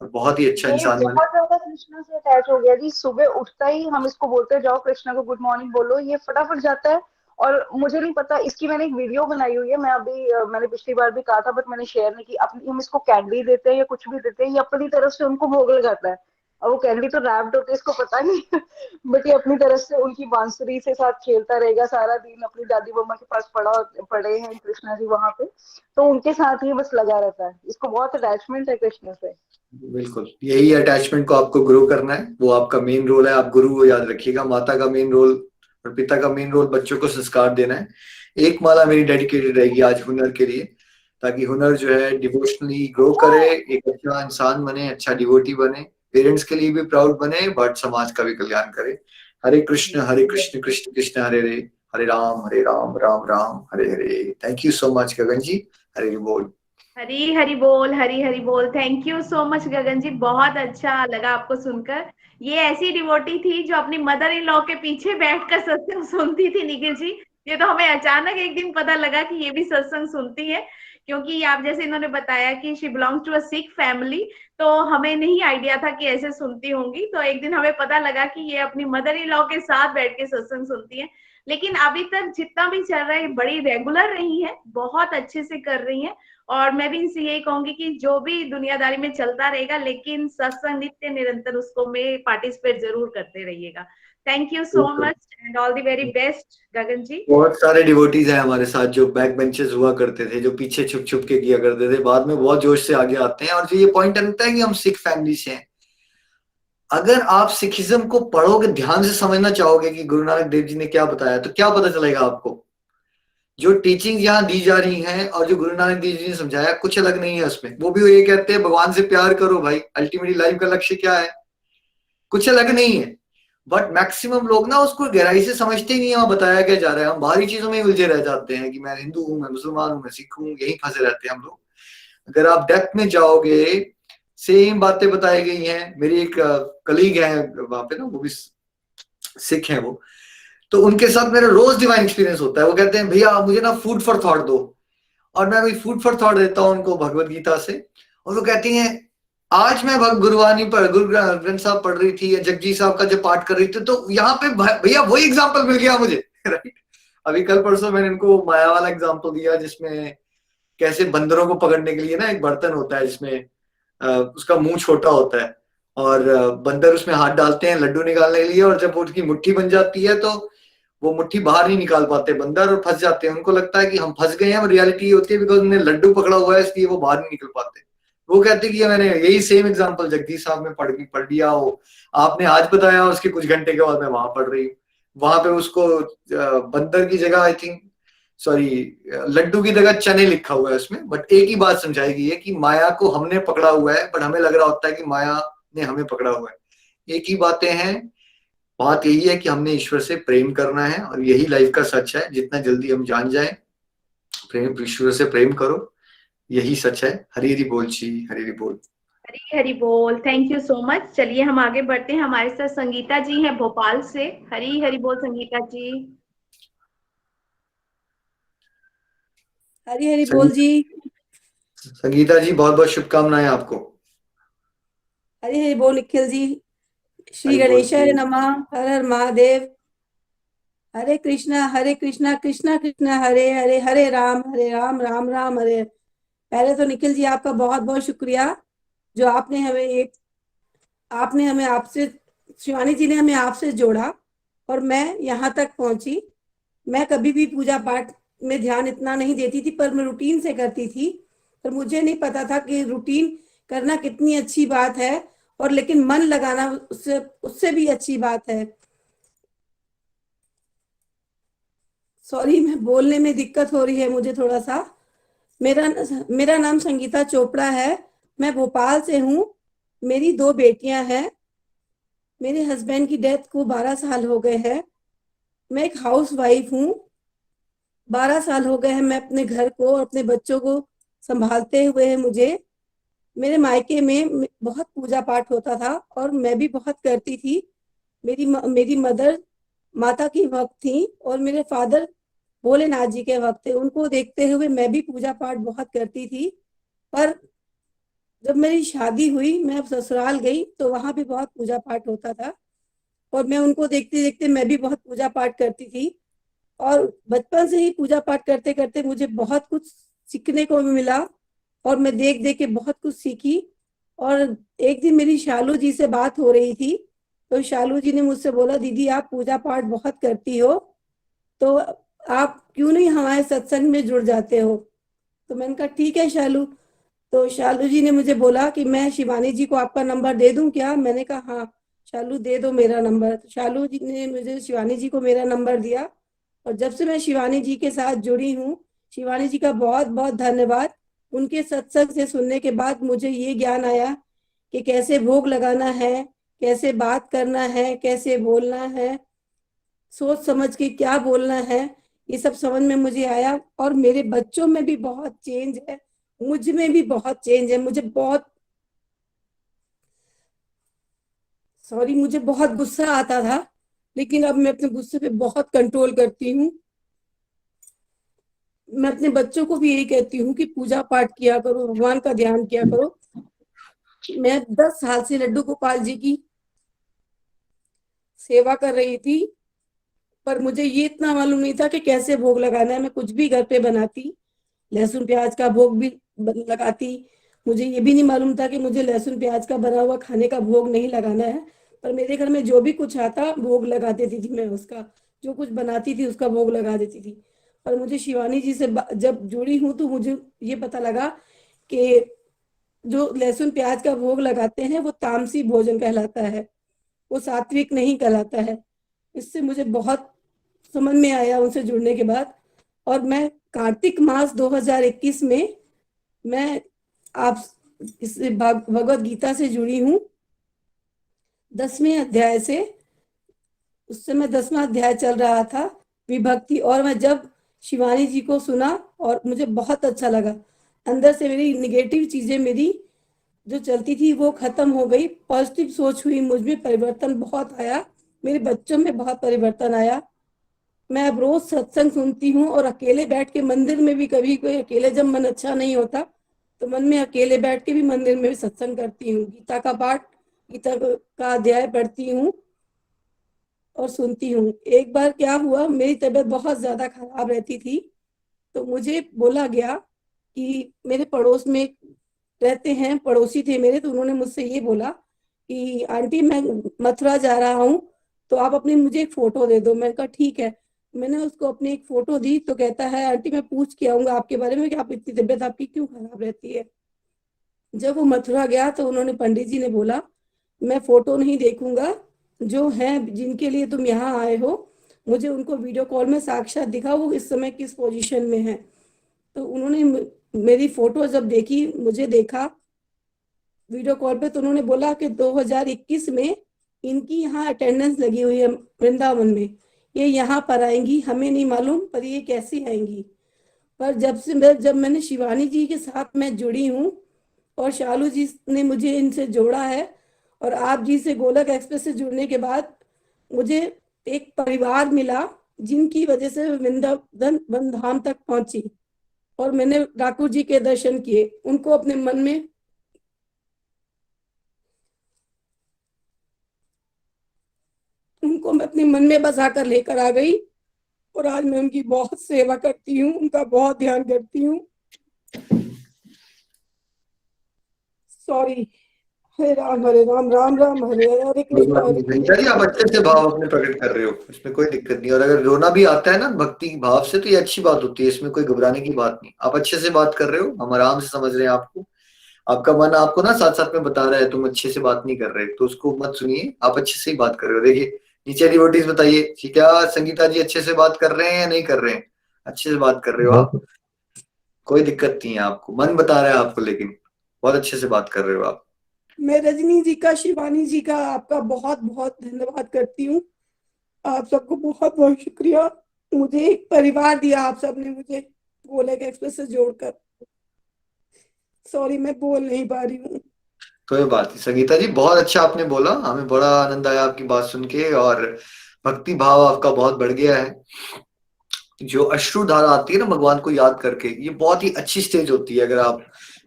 और बहुत ही अच्छा ये इंसान बने। बहुत ज्यादा कृष्णा से अटैच हो गया जी। सुबह उठता ही हम इसको बोलते हैं जाओ कृष्णा को गुड मॉर्निंग बोलो, ये फटाफट जाता है। और मुझे नहीं पता, इसकी मैंने एक वीडियो बनाई हुई है, मैं अभी मैंने पिछली बार भी कहा था बट मैंने शेयर नहीं की। अपनी हम इसको कैंडी देते हैं या कुछ भी देते हैं, ये अपनी तरफ से उनको भोग लगाता है। और वो कैंडी तो रैप्ड होती है, इसको पता नहीं बट ये अपनी तरफ से उनकी बांसुरी से साथ खेलता रहेगा सारा दिन। अपनी दादी मम्मा के पास पड़े हैं कृष्णा जी वहां पे, तो उनके साथ ही बस लगा रहता है। इसको बहुत अटैचमेंट है कृष्णा से। बिल्कुल, यही अटैचमेंट को आपको ग्रो करना है, वो आपका मेन रोल है। आप गुरु को याद रखिएगा, माता का मेन रोल और पिता का मेन रोल बच्चों को संस्कार देना है। एक माला मेरी डेडिकेटेड रहेगी आज हुनर के लिए, ताकि हुनर जो है डिवोशनली ग्रो करे, एक अच्छा इंसान बने, अच्छा डिवोटी बने, पेरेंट्स के लिए भी प्राउड बने, बट समाज का भी कल्याण करे। हरे कृष्ण कृष्ण कृष्ण हरे हरे, हरे राम राम राम हरे हरे। थैंक यू सो मच गगन जी। हरे बोल। हरी हरी बोल, हरी हरी बोल। थैंक यू सो मच गगन जी, बहुत अच्छा लगा आपको सुनकर। ये ऐसी डिवोटी थी जो अपनी मदर इन लॉ के पीछे बैठकर सत्संग सुनती थी निखिल जी। ये तो हमें अचानक एक दिन पता लगा कि ये भी सत्संग सुनती है, क्योंकि आप जैसे इन्होंने बताया कि she belongs to a Sikh family, तो हमें नहीं आइडिया था कि ऐसे सुनती होंगी। तो एक दिन हमें पता लगा कि ये अपनी मदर इन लॉ के साथ बैठ के सत्संग सुनती है। लेकिन अभी तक जितना भी चल रहा है बड़ी रेगुलर रही है, बहुत अच्छे से कर रही है। और मैं भी इनसे यही कहूंगी कि जो भी दुनियादारी में चलता रहेगा, लेकिन सत्संग नित्य निरंतर उसको में पार्टिसिपेट जरूर करते रहिएगा। Thank you so much and all the very best Gagan ji. बहुत सारे डिवोटीज हैं हमारे साथ जो बैक बेंचेस हुआ करते थे, जो पीछे छुप छुप के किया करते थे, बाद में बहुत जोश से आगे आते हैं। और जो ये पॉइंट बनता है कि हम सिख फैमिली से हैं, अगर आप सिखिज्म को पढ़ोगे, ध्यान से समझना चाहोगे कि गुरु नानक देव जी ने क्या बताया, तो क्या पता चलेगा आपको। जो टीचिंग यहाँ दी जा रही हैं और जो गुरु नानक देव जी ने समझाया, कुछ अलग नहीं है उसमें। वो भी ये कहते हैं भगवान से प्यार करो भाई, अल्टीमेटली लाइफ का लक्ष्य क्या है, कुछ अलग नहीं है। बट मैक्सिमम लोग ना उसको गहराई से समझते ही नहीं है वहां बताया क्या जा रहा है। हम बाहरी चीजों में उलझे रह जाते हैं कि मैं हिंदू हूँ, मैं मुसलमान हूँ, मैं सिख हूँ, यही फंसे रहते हैं हम लोग। अगर आप डेप्थ में जाओगे, सेम बातें बताई गई हैं। मेरी एक कलीग है वहां पे ना, वो भी सिख है वो, तो उनके साथ मेरा रोज डिवाइन एक्सपीरियंस होता है। वो कहते हैं भैया मुझे ना फूड फॉर थॉट दो, और मैं वही फूड फॉर थॉट देता हूँ उनको भगवत गीता से। और वो कहती हैं आज मैं गुरुवाणी पर गुरु ग्रंथ साहब पढ़ रही थी, या जगजी साहब का जब पाठ कर रही थी, तो यहाँ पे भैया वही एग्जाम्पल मिल गया मुझे। राइट। अभी कल परसों मैंने इनको माया वाला एग्जाम्पल दिया, जिसमें कैसे बंदरों को पकड़ने के लिए ना एक बर्तन होता है जिसमें उसका मुंह छोटा होता है, और बंदर उसमें हाथ डालते हैं लड्डू निकालने के लिए, और जब उसकी मुट्ठी बन जाती है तो वो मुट्ठी बाहर नहीं निकाल पाते बंदर, और फंस जाते हैं। उनको लगता है कि हम फंस गए हैं, और रियलिटी ये होती है बिकॉज उन्हें लड्डू पकड़ा हुआ है, इसलिए वो बाहर नहीं निकल पाते। वो कहते कि मैंने यही सेम एग्जांपल जगदीश साहब में पढ़ लिया हो, आपने आज बताया, उसके कुछ घंटे के बाद मैं वहां पढ़ रही हूँ। वहां पे उसको बंदर की जगह आई थिंक, सॉरी, लड्डू की जगह चने लिखा हुआ है उसमें। बट एक ही बात समझाई गई है कि माया को हमने पकड़ा हुआ है, बट हमें लग रहा होता है कि माया ने हमें पकड़ा हुआ है। एक ही बातें हैं। बात यही है कि हमने ईश्वर से प्रेम करना है, और यही लाइफ का सच है। जितना जल्दी हम जान जाए, प्रेम, ईश्वर से प्रेम करो, यही सच है। हरी हरी बोल जी, हरी हरी बोल। हरी हरी बोल। Thank you so much. चलिए हम आगे बढ़ते हैं। हमारे साथ संगीता जी हैं भोपाल से। हरी हरी बोल संगीता जी। हरी हरी बोल जी। संगीता जी बहुत बहुत शुभकामनाएं आपको। हरी हरी बोल निखिल जी। श्री हरी बोल गणेशाय जी। नमः। हर हर महादेव। हरे कृष्णा कृष्णा कृष्णा हरे हरे, हरे राम राम राम हरे। पहले तो निखिल जी आपका बहुत बहुत शुक्रिया, जो आपने हमें आपसे, शिवानी जी ने हमें आपसे जोड़ा और मैं यहाँ तक पहुंची। मैं कभी भी पूजा पाठ में ध्यान इतना नहीं देती थी, पर मैं रूटीन से करती थी। पर मुझे नहीं पता था कि रूटीन करना कितनी अच्छी बात है, और लेकिन मन लगाना उससे भी अच्छी बात है। सॉरी, मैं बोलने में दिक्कत हो रही है मुझे थोड़ा सा। मेरा नाम संगीता चोपड़ा है। मैं भोपाल से हूँ। मेरी 2 बेटियां हैं। मेरे हस्बैंड की डेथ को 12 साल हो गए हैं। मैं एक हाउस वाइफ हूँ। 12 साल हो गए हैं मैं अपने घर को और अपने बच्चों को संभालते हुए है मुझे। मेरे मायके में बहुत पूजा पाठ होता था और मैं भी बहुत करती थी। मेरी मदर माता की भक्त थी और मेरे फादर भोलेनाथ जी के भक्त थे। उनको देखते हुए मैं भी पूजा पाठ बहुत करती थी। पर जब मेरी शादी हुई, मैं अब ससुराल गई, तो वहां भी बहुत पूजा पाठ होता था और मैं उनको देखते देखते मैं भी बहुत पूजा पाठ करती थी। और बचपन से ही पूजा पाठ करते करते मुझे बहुत कुछ सीखने को मिला और मैं देख देख के बहुत कुछ सीखी। और एक दिन मेरी शालू जी से बात हो रही थी, तो शालू जी ने मुझसे बोला, दीदी आप पूजा पाठ बहुत करती हो, तो आप क्यों नहीं हमारे सत्संग में जुड़ जाते हो। तो मैंने कहा ठीक है शालू। तो शालू जी ने मुझे बोला कि मैं शिवानी जी को आपका नंबर दे दूं क्या। मैंने कहा हाँ शालू दे दो मेरा नंबर। तो शालू जी ने मुझे शिवानी जी को मेरा नंबर दिया और जब से मैं शिवानी जी के साथ जुड़ी हूँ, शिवानी जी का बहुत बहुत धन्यवाद। उनके सत्संग से सुनने के बाद मुझे ये ज्ञान आया कि कैसे भोग लगाना है, कैसे बात करना है, कैसे बोलना है। सोच समझ के क्या बोलना है, ये सब समझ में मुझे आया। और मेरे बच्चों में भी बहुत चेंज है, मुझ में भी बहुत चेंज है। मुझे बहुत गुस्सा आता था, लेकिन अब मैं अपने गुस्से पे बहुत कंट्रोल करती हूँ। मैं अपने बच्चों को भी यही कहती हूँ कि पूजा पाठ किया करो, भगवान का ध्यान किया करो। मैं 10 साल से लड्डू गोपाल जी की सेवा कर रही थी, पर मुझे ये इतना मालूम नहीं था कि कैसे भोग लगाना है। मैं कुछ भी घर पे बनाती, लहसुन प्याज का भोग भी लगाती। मुझे ये भी नहीं मालूम था कि मुझे लहसुन प्याज का बना हुआ खाने का भोग नहीं लगाना है, पर मेरे घर में जो भी कुछ आता भोग लगा देती थी। मैं उसका जो कुछ बनाती थी उसका भोग लगा देती थी। पर मुझे शिवानी जी से जब जुड़ी हूँ तो मुझे ये पता लगा कि जो लहसुन प्याज का भोग लगाते हैं वो तामसी भोजन कहलाता है, वो सात्विक नहीं कहलाता है। इससे मुझे बहुत समझ में आया उनसे जुड़ने के बाद। और मैं कार्तिक मास 2021 में मैं आप इस भगवत गीता से जुड़ी हूँ 10वें अध्याय से। उस समय 10वां अध्याय चल रहा था, विभक्ति। और मैं जब शिवानी जी को सुना और मुझे बहुत अच्छा लगा, अंदर से मेरी निगेटिव चीजें मेरी जो चलती थी वो खत्म हो गई, पॉजिटिव सोच हुई, मुझ में परिवर्तन बहुत आया, मेरे बच्चों में बहुत परिवर्तन आया। मैं अब रोज सत्संग सुनती हूँ और अकेले बैठ के मंदिर में भी, कभी कोई अकेले जब मन अच्छा नहीं होता तो मन में अकेले बैठ के भी मंदिर में भी सत्संग करती हूँ, गीता का पाठ, गीता का अध्याय पढ़ती हूँ और सुनती हूँ। एक बार क्या हुआ, मेरी तबीयत बहुत ज्यादा खराब रहती थी, तो मुझे बोला गया कि मेरे पड़ोस में रहते हैं, पड़ोसी थे मेरे, तो उन्होंने मुझसे ये बोला कि आंटी मैं मथुरा जा रहा हूँ तो आप अपनी मुझे एक फोटो दे दो। मैंने कहा ठीक है। मैंने उसको अपनी एक फोटो दी तो कहता है आंटी मैं पूछ के आऊंगा आपके बारे में कि आप इतनी तबीयत आपकी क्यों खराब रहती है। जब वो मथुरा गया तो उन्होंने, पंडित जी ने बोला मैं फोटो नहीं देखूंगा, जो है जिनके लिए तुम यहाँ आए हो मुझे उनको वीडियो कॉल में साक्षात दिखाओ, वो इस समय किस पोजीशन में है। तो उन्होंने मेरी फोटो जब देखी, मुझे देखा वीडियो कॉल पे, तो उन्होंने बोला कि 2021 में इनकी यहाँ अटेंडेंस लगी हुई है वृंदावन में, ये यहाँ पर आएंगी, हमें नहीं मालूम पर ये कैसी आएंगी। पर जब मैंने शिवानी जी के साथ मैं जुड़ी हूँ और शालू जी ने मुझे इनसे जोड़ा है और आप जी से गोलक एक्सप्रेस से जुड़ने के बाद मुझे एक परिवार मिला जिनकी वजह से वृंदावन धाम तक पहुंची और मैंने ठाकुर जी के दर्शन किए, उनको अपने मन में उनको मैं अपने मन में बसा कर लेकर आ गई और आज मैं उनकी बहुत सेवा करती हूँ, उनका बहुत ध्यान करती हूँ। सॉरी, हरे राम राम राम हरे हरे, हरे कृष्ण हरे गीता जी आप अच्छे से भाव अपने प्रकट कर रहे हो, इसमें कोई दिक्कत नहीं। और अगर रोना भी आता है ना भक्ति भाव से तो ये अच्छी बात होती है, इसमें कोई घबराने की बात नहीं। आप अच्छे से बात कर रहे हो, हम आराम से समझ रहे हैं आपको। आपका मन आपको ना साथ साथ में बता रहा है तुम अच्छे से बात नहीं कर रहे, तो उसको मत सुनिए, आप अच्छे से ही बात कर रहे हो। देखिए नीचे डिवोटीज बताइए कि क्या संगीता जी अच्छे से बात कर रहे हैं या नहीं कर रहे हैं? अच्छे से बात कर रहे हो आप, कोई दिक्कत नहीं है आपको, मन बता रहा है आपको, लेकिन बहुत अच्छे से बात कर रहे हो आप। मैं रजनी जी का, शिवानी जी का, आपका बहुत बहुत धन्यवाद करती हूँ। आप सबको बहुत बहुत शुक्रिया, मुझे एक परिवार दिया आप सबने मुझे गोलक एक्सप्रेस से जोड़कर। सॉरी मैं बोल नहीं पा रही हूँ। कोई बात नहीं संगीता जी, बहुत अच्छा आपने बोला, हमें बड़ा आनंद आया आपकी बात सुन के, और भक्ति भाव आपका बहुत बढ़ गया है। जो अश्रुधारा आती है ना भगवान को याद करके, ये बहुत ही अच्छी स्टेज होती है। अगर आप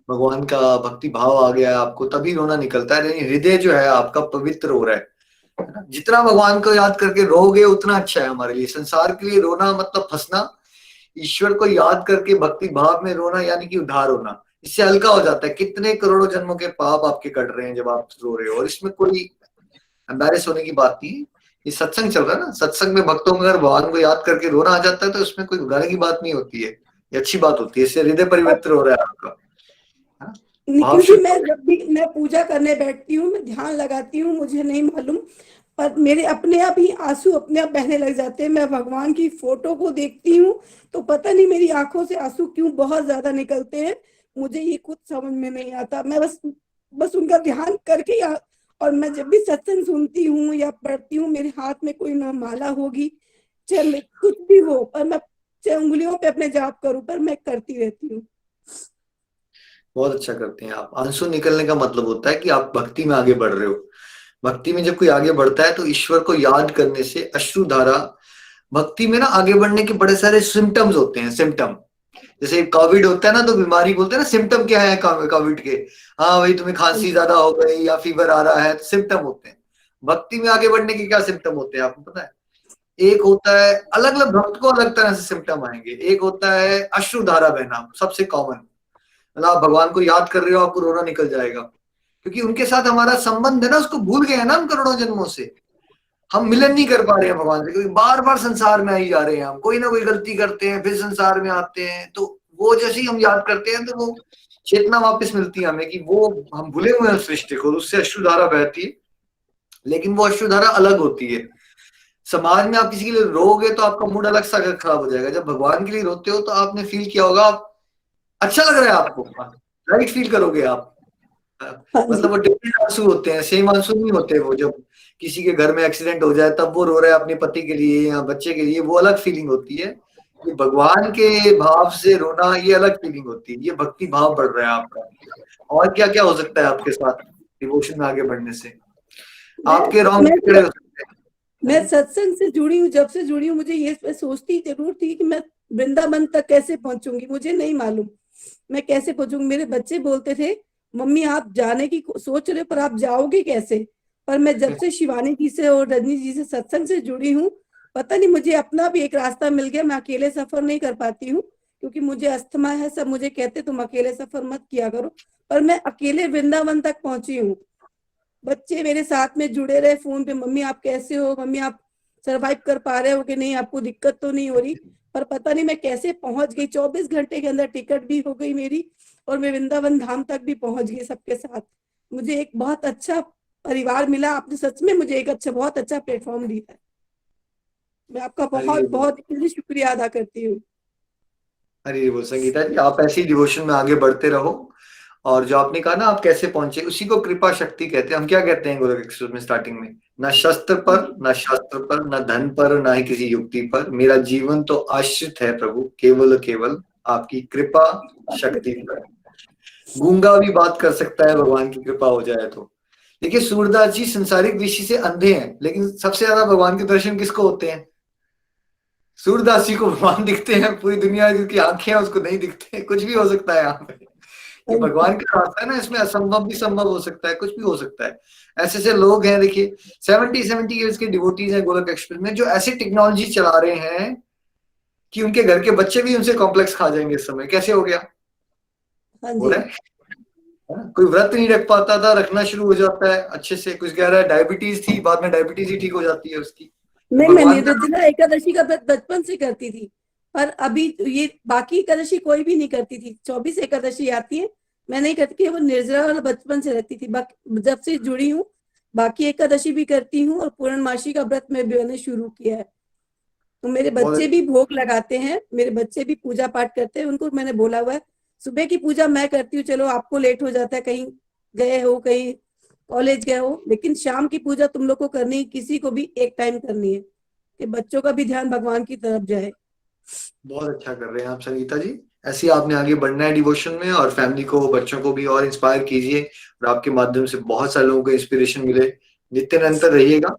भगवान का भक्ति भाव आ गया है आपको, तभी रोना निकलता है, यानी हृदय जो है आपका पवित्र हो रहा है ना? जितना भगवान को याद करके रोगे उतना अच्छा है हमारे लिए। संसार के लिए रोना मतलब फंसना, ईश्वर को याद करके भक्ति भाव में रोना यानी कि उद्धार होना। इससे हल्का हो जाता है, कितने करोड़ों जन्मों के पाप आपके कट रहे हैं जब आप रो रहे हो, और इसमें कोई एम्बैरेस होने की बात नहीं है। ये सत्संग चल रहा है ना, सत्संग में भक्तों में अगर भगवान को याद करके रोना आ जाता है तो उसमें कोई घबराने की बात नहीं होती है, ये अच्छी बात होती है, इससे हृदय पवित्र हो रहा है आपका, है ना? भाव क्योंकि शुद्ध मैं जब भी मैं पूजा करने बैठती हूँ, मैं ध्यान लगाती हूँ, मुझे नहीं मालूम पर मेरे अपने आप ही आंसू अपने आप बहने लग जाते हैं। मैं भगवान की फोटो को देखती हूँ तो पता नहीं मेरी आंखों से आंसू क्यों बहुत ज्यादा निकलते हैं, मुझे ये खुद समझ में नहीं आता। मैं बस उनका ध्यान करके और मैं जब भी सत्संग सुनती हूँ या पढ़ती हूँ, मेरे हाथ में कोई ना माला होगी चाहे कुछ भी हो, पर मैं चाहे उंगलियों पे अपने जाप करूं, पर मैं करती रहती हूँ। बहुत अच्छा करते हैं आप। आंसू निकलने का मतलब होता है कि आप भक्ति में आगे बढ़ रहे हो। भक्ति में जब कोई आगे बढ़ता है तो ईश्वर को याद करने से अश्रुधारा, भक्ति में ना आगे बढ़ने के बड़े सारे सिम्टम्स होते हैं। सिम्टम जैसे कोविड होता है ना, तो बीमारी बोलते हैं ना, सिम्टम क्या है कोविड के? हाँ भाई, तुम्हें खांसी ज्यादा हो गई या फीवर आ रहा है, तो सिम्टम होते हैं। भक्ति में आगे बढ़ने के क्या सिम्टम होते हैं आपको पता है? एक होता है, अलग अलग भक्त को अलग तरह से सिम्टम आएंगे। एक होता है अश्रुधारा बहना, सबसे कॉमन। मतलब आप भगवान को याद कर रहे हो, आपको रोना निकल जाएगा, क्योंकि उनके साथ हमारा संबंध है ना, उसको भूल गए हैं ना हम करोड़ों जन्मों से। हम मिलन नहीं कर पा रहे हैं भगवान से, क्योंकि बार बार संसार में आई जा रहे हैं। हम कोई ना कोई गलती करते हैं, फिर संसार में आते हैं, तो वो जैसे ही हम याद करते हैं तो वो चेतना वापस मिलती है हमें कि वो हम भूले हुए हैं उस रिश्ते को, उससे अश्रुधारा बहती है। लेकिन वो अश्रुधारा अलग होती है। समाज में आप किसी के लिए रोगे तो आपका मूड अलग सा खराब हो जाएगा। जब भगवान के लिए रोते हो तो आपने फील किया होगा, अच्छा लग रहा है आपको, राइट फील करोगे आप। मतलब वो डिफरेंट आंसू होते हैं, सेम आंसू नहीं होते। वो जब किसी के घर में एक्सीडेंट हो जाए तब वो रो रहा है अपने पति के लिए या बच्चे के लिए, वो अलग फीलिंग होती है। ये भगवान के भाव से रोना, ये अलग फीलिंग होती है। ये भक्ति भाव बढ़ रहा है आपका। और क्या क्या हो सकता है आपके साथ डिवोशन में आगे बढ़ने से? आपके रॉन्ग खड़े हो सकते हैं। मैं सत्संग से जुड़ी हूँ, जब से जुड़ी हूँ, मुझे ये सोचती जरूर थी कि मैं वृंदावन तक कैसे पहुंचूंगी। मुझे नहीं मालूम मैं कैसे पहुंचूंगी। मेरे बच्चे बोलते थे, मम्मी आप जाने की सोच रहे पर आप जाओगे कैसे? पर मैं जब से शिवानी जी से और रजनी जी से सत्संग से जुड़ी हूँ, पता नहीं मुझे अपना भी एक रास्ता मिल गया। मैं अकेले सफर नहीं कर पाती हूँ, क्योंकि मुझे अस्थमा है। सब मुझे कहते तुम अकेले सफर मत किया करो, पर मैं अकेले वृंदावन तक पहुंची हूँ। बच्चे मेरे साथ में जुड़े रहे फोन पे, मम्मी आप कैसे हो, मम्मी आप सरवाइव कर पा रहे हो कि नहीं, आपको दिक्कत तो नहीं हो रही? पर पता नहीं मैं कैसे पहुंच गई। 24 घंटे के अंदर टिकट भी हो गई मेरी, और मैं वृंदावन धाम तक भी पहुंच गई सबके साथ। मुझे एक बहुत अच्छा परिवार मिला। आपने सच में मुझे एक अच्छा, बहुत अच्छा प्लेटफॉर्म दिया है। मैं आपका बहुत बहुत शुक्रिया अदा करती हूँ। अरे वो संगीता जी, आप ऐसे ही डिवोशन में आगे बढ़ते रहो। और जो आपने कहा ना आप कैसे पहुंचे, उसी को कृपा शक्ति कहते हैं। हम क्या कहते हैं गोलोक एक्सप्रेस में स्टार्टिंग में? ना शस्त्र पर, ना शास्त्र पर, ना धन पर, ना ही किसी युक्ति पर, मेरा जीवन तो आश्रित है प्रभु केवल केवल आपकी कृपा शक्ति पर। गूंगा भी बात कर सकता है भगवान की कृपा हो जाए तो। देखिए सूरदास जी संसारिक दृष्टि से अंधे हैं, लेकिन सबसे ज्यादा भगवान के दर्शन किसको होते हैं? सूरदास जी को भगवान दिखते हैं। पूरी दुनिया जिसकी आंखें हैं उसको नहीं दिखते। कुछ भी हो सकता है यहाँ पे। ये भगवान का रास्ता है ना, इसमें असंभव भी संभव हो सकता है, कुछ भी हो सकता है। ऐसे ऐसे लोग हैं, देखिए 70 ईयर्स के डिवोटीज हैं गोलोक एक्सप्रेस में, जो ऐसी टेक्नोलॉजी चला रहे हैं कि उनके घर के बच्चे भी उनसे कॉम्प्लेक्स खा जाएंगे इस समय। कैसे हो गया? हो रहा है। कोई व्रत नहीं रख पाता था, रखना शुरू हो जाता है अच्छे से। कुछ कह रहा है डायबिटीज थी, बाद में डायबिटीज ही ठीक हो जाती है उसकी। नहीं, मैं निर्जला एकादशी का व्रत बचपन से करती थी, पर अभी ये बाकी एकादशी कोई भी नहीं करती थी। 24 एकादशी आती है, मैं नहीं करती। वो निर्जला वाला बचपन से रहती थी। जब से जुड़ी हूँ बाकी एकादशी भी करती हूँ, और पूर्णमासी का व्रत में भी मैंने शुरू किया है। तो मेरे बच्चे भी भोग लगाते हैं, मेरे बच्चे भी पूजा पाठ करते हैं। उनको मैंने बोला हुआ है सुबह की पूजा मैं करती हूँ, चलो आपको लेट हो जाता है, कहीं गए हो, कहीं कॉलेज गए हो, लेकिन शाम की पूजा तुम लोग को करनी, किसी को भी एक टाइम करनी है, कि बच्चों का भी ध्यान भगवान की तरफ जाए। बहुत अच्छा कर रहे हैं आप संगीता जी। ऐसे आपने आगे बढ़ना है डिवोशन में, और फैमिली को, बच्चों को भी और इंस्पायर कीजिए, और आपके माध्यम से बहुत सारे लोगों को इंस्पिरेशन मिले। नित्य निरंतर रहिएगा।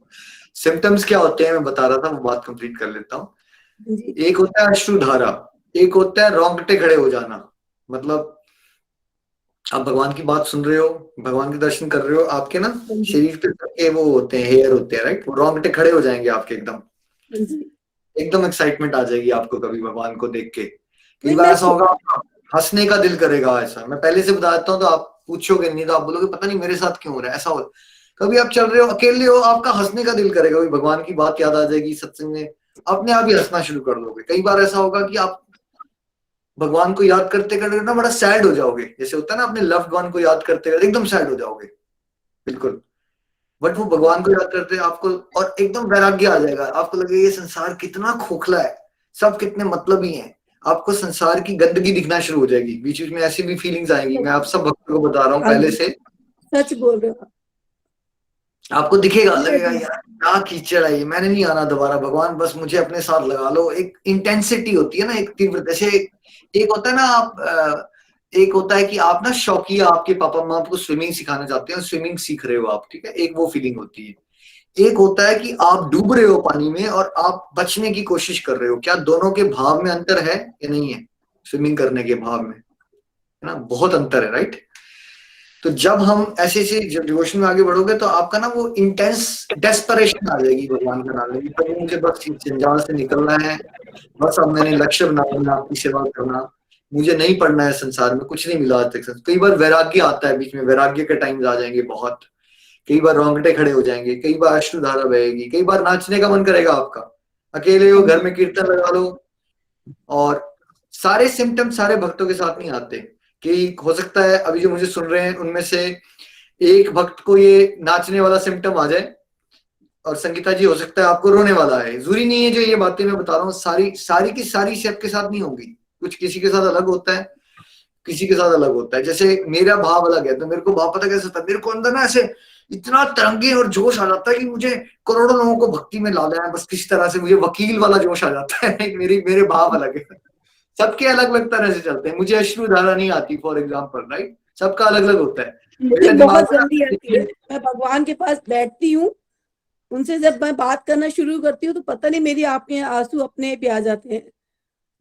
सिम्टम्स क्या होते हैं मैं बता रहा था, वो बात कंप्लीट कर लेता हूँ। एक होता है अश्रुधारा, एक होता है रोंगटे खड़े हो जाना। मतलब आप भगवान की बात सुन रहे हो, भगवान के दर्शन कर रहे हो, आपके ना शरीर पे वो होते हैं, हेयर होते हैं, राइट? वो रोंगटे खड़े हो जाएंगे आपके एकदम। एकदम एक्साइटमेंट आ जाएगी आपको कभी भगवान को देख के। कई बार ऐसा होगा हंसने का दिल करेगा। ऐसा मैं पहले से बता देता हूँ, तो आप पूछोगे नहीं, तो आप बोलोगे पता नहीं मेरे साथ क्यों हो रहा है ऐसा। हो कभी आप चल रहे हो अकेले हो, आपका हंसने का दिल करेगा, भगवान की बात याद आ जाएगी सत्संग में, अपने आप ही हंसना शुरू कर दोगे। कई बार ऐसा होगा कि आप भगवान को याद करते करते ना बड़ा सैड हो जाओगे, जैसे होता है ना अपने लव्ड वन को याद करते करते एकदम सैड हो जाओगे, बिल्कुल। बट वो भगवान को याद करते आपको और एकदम वैराग्य आ जाएगा। आपको लगेगा ये संसार कितना खोखला है, सब कितने मतलबी हैं। आपको संसार की गंदगी दिखना शुरू हो जाएगी। बीच बीच में ऐसी भी फीलिंग्स आएंगी। मैं आप सब भक्तों को बता रहा हूँ पहले से, सच बोल रहे हो। आपको दिखेगा, लगेगा यार क्या कीचड़ है ये, मैंने नहीं आना दोबारा, भगवान बस मुझे अपने साथ लगा लो। एक इंटेंसिटी होती है ना, एक तीव्र, जैसे एक होता है ना आप एक होता है कि आप ना शौकिया, आपके पापा मम्मा आपको स्विमिंग सिखाना चाहते हैं, स्विमिंग सीख रहे हो आप, ठीक है, एक वो फीलिंग होती है। एक होता है कि आप डूब रहे हो पानी में और आप बचने की कोशिश कर रहे हो। क्या दोनों के भाव में अंतर है या नहीं है? स्विमिंग करने के भाव में, है ना, बहुत अंतर है, राइट। तो जब हम ऐसे ऐसे जब डिवोशन में आगे बढ़ोगे तो आपका ना वो इंटेंस डेस्परेशन आ जाएगी भगवान का नाम लेके, तो मुझे बस इस जंजाल से निकलना है, बस अब मैंने लक्ष्य बना लिया आपकी सेवा करना, मुझे नहीं पढ़ना है संसार में, कुछ नहीं मिला आज तक। कई बार वैराग्य आता है बीच में, वैराग्य के टाइम्स आ जाएंगे बहुत, कई बार रोंगटे खड़े हो जाएंगे, कई बार अश्रुधारा बहेगी, कई बार नाचने का मन करेगा आपका, अकेले हो घर में कीर्तन लगा लो। और सारे सिम्टम सारे भक्तों के साथ नहीं आते, कि हो सकता है अभी जो मुझे सुन रहे हैं उनमें से एक भक्त को ये नाचने वाला सिम्टम आ जाए, और संगीता जी हो सकता है आपको रोने वाला है। जरूरी नहीं है जो ये बातें मैं बता रहा हूँ सारी सारी की सारी सबके साथ नहीं होंगी, कुछ किसी के साथ अलग होता है, किसी के साथ अलग होता है। जैसे मेरा भाव अलग है, तो मेरे को भाव पता कैसे होता है, मेरे को अंदर ना ऐसे इतना तरंगे और जोश आ जाता है कि मुझे करोड़ों लोगों को भक्ति में ला लेना है, बस किसी तरह से मुझे वकील वाला जोश आ जाता है। मेरे भाव अलग है, सबके अलग अलग तरह से चलते हैं। मुझे अश्रुधारा नहीं आती फॉर एग्जाम्पल, राइट, सबका अलग अलग होता है। मुझे मेरे बहुत दिमाग में जल्दी आती है, मैं भगवान के पास बैठती हूँ, उनसे जब मैं बात करना शुरू करती हूँ तो पता नहीं मेरी आंखें आंसू अपने पे आ जाते हैं,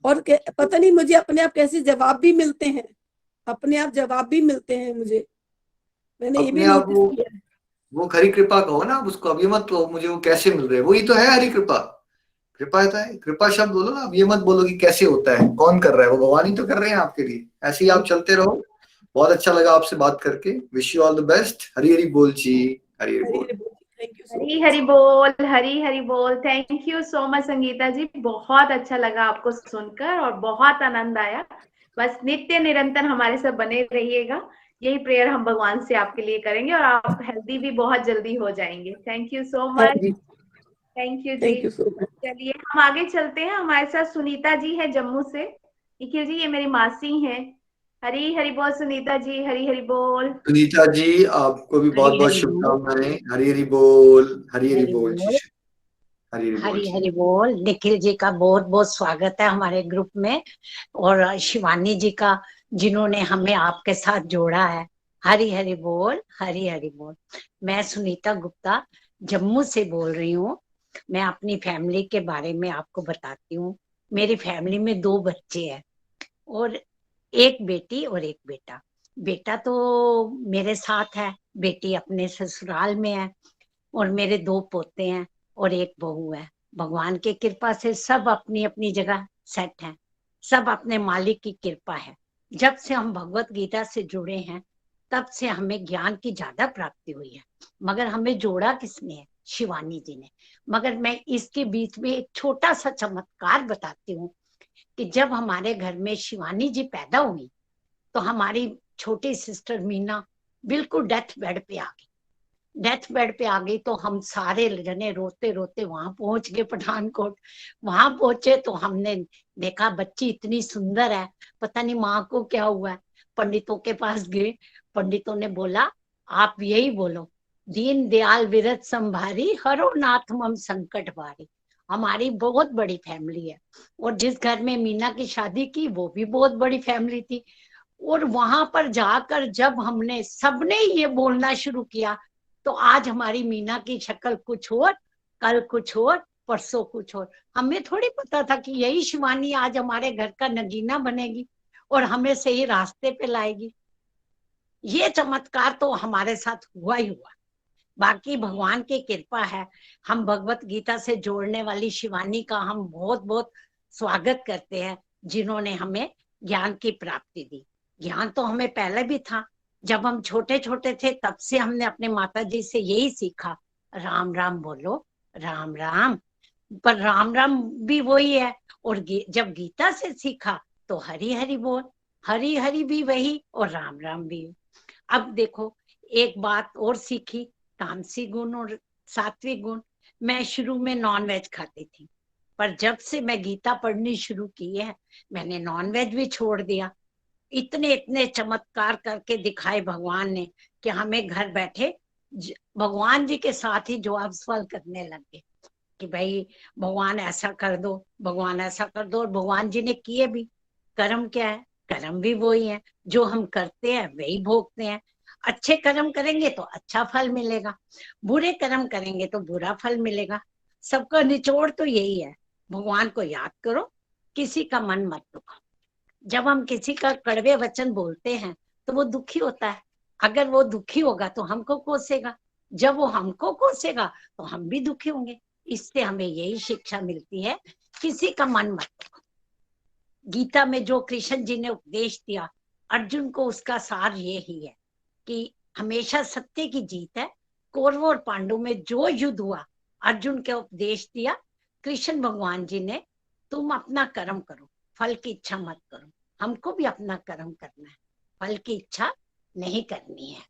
और पता नहीं मुझे अपने आप कैसे जवाब भी मिलते हैं, अपने आप जवाब भी मिलते हैं मुझे, मैंने ये भी अपने आप नोटिस किया है। वो हरी कृपा कहो ना आप उसको, अब ये मत कहो मुझे वो कैसे मिल रहे हैं, वही तो है हरी कृपा। कृपा है, कृपा शब्द बोलो ना, अब ये मत बोलो कि कैसे होता है, कौन कर रहा है, वो भगवान ही तो कर रहे हैं आपके लिए। ऐसे ही आप चलते रहो। बहुत अच्छा लगा आपसे बात करके, wish you all the best. Hari Hari बोल जी, हरी हरी बोल। Thank you so Hari much. Hari बोल, हरी हरी बोल। Thank you so much Sangeeta ji, बहुत अच्छा लगा आपको सुनकर और बहुत आनंद आया। बस नित्य निरंतर हमारे साथ बने रहिएगा, यही प्रेयर हम भगवान से आपके लिए करेंगे और आप हेल्दी भी बहुत जल्दी हो जाएंगे। थैंक यू सो हाँ मच। जी, थैंक यू जी। Thank you so much. चलिए हम आगे चलते हैं, हमारे साथ सुनीता जी है जम्मू से। निखिल जी ये मेरी मासी हैं। हरी हरी बोल सुनीता जी, हरी हरी बोल। सुनीता जी आपको भी बहुत हरी बहुत हरी बोल। शुभकामनाएं। हरी हरी बोल, हरी हरी हरी बोल जी, बोल। हरी हरी बोल हरी जी। हरी बोल। निखिल जी का बहुत बहुत स्वागत है हमारे ग्रुप में, और शिवानी जी का जिन्होंने हमें आपके साथ जोड़ा है। हरी हरी बोल, हरी हरी बोल। मैं सुनीता गुप्ता जम्मू से बोल रही हूँ। मैं अपनी फैमिली के बारे में आपको बताती हूँ। मेरी फैमिली में 2 बच्चे हैं, और एक बेटी और एक बेटा। बेटा तो मेरे साथ है, बेटी अपने ससुराल में है, और मेरे 2 पोते हैं और एक बहू है। भगवान की कृपा से सब अपनी अपनी जगह सेट हैं, सब अपने मालिक की कृपा है। जब से हम भगवत गीता से जुड़े हैं तब से हमें ज्ञान की ज्यादा प्राप्ति हुई है, मगर हमें जोड़ा किसने है? शिवानी जी ने। मगर मैं इसके बीच में एक छोटा सा चमत्कार बताती हूँ कि जब हमारे घर में शिवानी जी पैदा हुई तो हमारी छोटी सिस्टर मीना बिल्कुल डेथ बेड पे आ गई। डेथ बेड पे आ गई तो हम सारे जने रोते रोते वहां पहुंच गए पठानकोट। वहां पहुंचे तो हमने देखा बच्ची इतनी सुंदर है, पता नहीं माँ को क्या हुआ है। पंडितों के पास गए, पंडितों ने बोला आप यही बोलो, दीन दयाल विरत संभारी, हरो नाथ मम संकट भारी। हमारी बहुत बड़ी फैमिली है, और जिस घर में मीना की शादी की वो भी बहुत बड़ी फैमिली थी। और वहां पर जाकर जब हमने सबने ये बोलना शुरू किया तो आज हमारी मीना की शक्ल कुछ और, कल कुछ और, परसों कुछ और। हमें थोड़ी पता था कि यही शिवानी आज हमारे घर का नगीना बनेगी और हमें सही रास्ते पे लाएगी। ये चमत्कार तो हमारे साथ हुआ ही हुआ। बाकी भगवान की कृपा है। हम भगवत गीता से जोड़ने वाली शिवानी का हम बहुत बहुत स्वागत करते हैं, जिन्होंने हमें ज्ञान की प्राप्ति दी। ज्ञान तो हमें पहले भी था, जब हम छोटे छोटे थे तब से हमने अपने माता जी से यही सीखा, राम राम बोलो, राम राम। पर राम राम भी वही है, और जब गीता से सीखा तो हरि हरि बोल, हरि हरि भी वही और राम राम भी। अब देखो एक बात और सीखी, तामसी गुण और सात्विक गुण। मैं शुरू में नॉन वेज खाती थी, पर जब से मैं गीता पढ़नी शुरू की है मैंने नॉन वेज भी छोड़ दिया। इतने इतने चमत्कार करके दिखाए भगवान ने कि हमें घर बैठे भगवान जी के साथ ही जवाब सवाल करने लगे कि भाई भगवान ऐसा कर दो, भगवान ऐसा कर दो। और भगवान जी ने किए भी। कर्म क्या है? कर्म भी वही है, जो हम करते हैं वही भोगते हैं। अच्छे कर्म करेंगे तो अच्छा फल मिलेगा, बुरे कर्म करेंगे तो बुरा फल मिलेगा। सबका निचोड़ तो यही है, भगवान को याद करो, किसी का मन मत दुखाओ। जब हम किसी का कड़वे वचन बोलते हैं तो वो दुखी होता है। अगर वो दुखी होगा तो हमको कोसेगा, जब वो हमको कोसेगा तो हम भी दुखी होंगे। इससे हमें यही शिक्षा मिलती है, किसी का मन मत दुखाओ। गीता में जो कृष्ण जी ने उपदेश दिया अर्जुन को, उसका सार ये ही है कि हमेशा सत्य की जीत है। कौरवों और पांडवों में जो युद्ध हुआ, अर्जुन के उपदेश दिया कृष्ण भगवान जी ने, तुम अपना कर्म करो, फल की इच्छा मत करो। हमको भी अपना कर्म करना है, फल की इच्छा नहीं करनी है।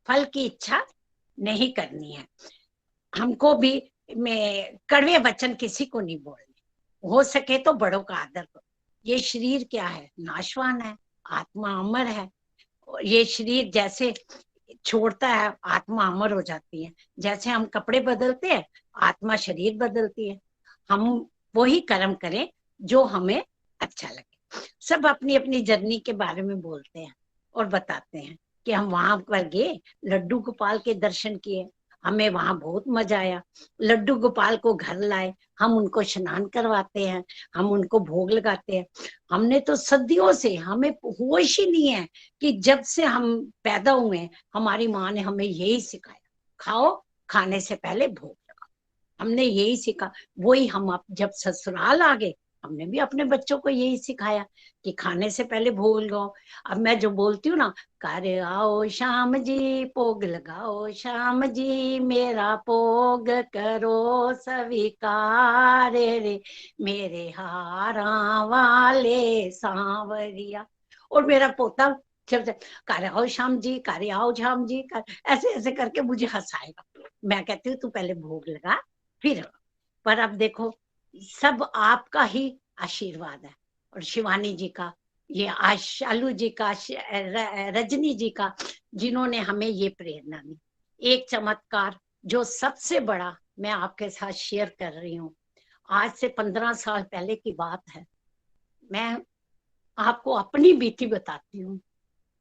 फल की इच्छा नहीं करनी है हमको भी। मैं कड़वे वचन किसी को नहीं बोलने, हो सके तो बड़ों का आदर करो। ये शरीर क्या है? नाशवान है, आत्मा अमर है। ये शरीर जैसे छोड़ता है आत्मा अमर हो जाती है। जैसे हम कपड़े बदलते हैं, आत्मा शरीर बदलती है। हम वही कर्म करें जो हमें अच्छा लगे। सब अपनी अपनी जर्नी के बारे में बोलते हैं और बताते हैं कि हम वहां पर गए, लड्डू गोपाल के दर्शन किए, हमें वहां बहुत मजा आया। लड्डू गोपाल को घर लाए, हम उनको स्नान करवाते हैं, हम उनको भोग लगाते हैं। हमने तो सदियों से, हमें होश ही नहीं है कि जब से हम पैदा हुए हमारी माँ ने हमें यही सिखाया, खाओ, खाने से पहले भोग लगाओ। हमने यही सीखा। वही हम जब ससुराल आ गए, हमने भी अपने बच्चों को यही सिखाया कि खाने से पहले भोग लगाओ। अब मैं जो बोलती हूँ ना, कर आओ श्याम जी भोग लगाओ, श्याम जी मेरा भोग करो स्वीकार रे, मेरे हारा वाले सांवरिया। और मेरा पोता जब कर आओ श्याम जी, कर आओ श्याम जी, कर ऐसे ऐसे करके मुझे हंसाएगा। मैं कहती हूँ तू पहले भोग लगा फिर। पर अब देखो, सब आपका ही आशीर्वाद है, और शिवानी जी का, ये आशालू जी का, रजनी जी का, जिन्होंने हमें ये प्रेरणा दी। एक चमत्कार जो सबसे बड़ा मैं आपके साथ शेयर कर रही हूँ। आज से 15 साल पहले की बात है। मैं आपको अपनी बीती बताती हूँ।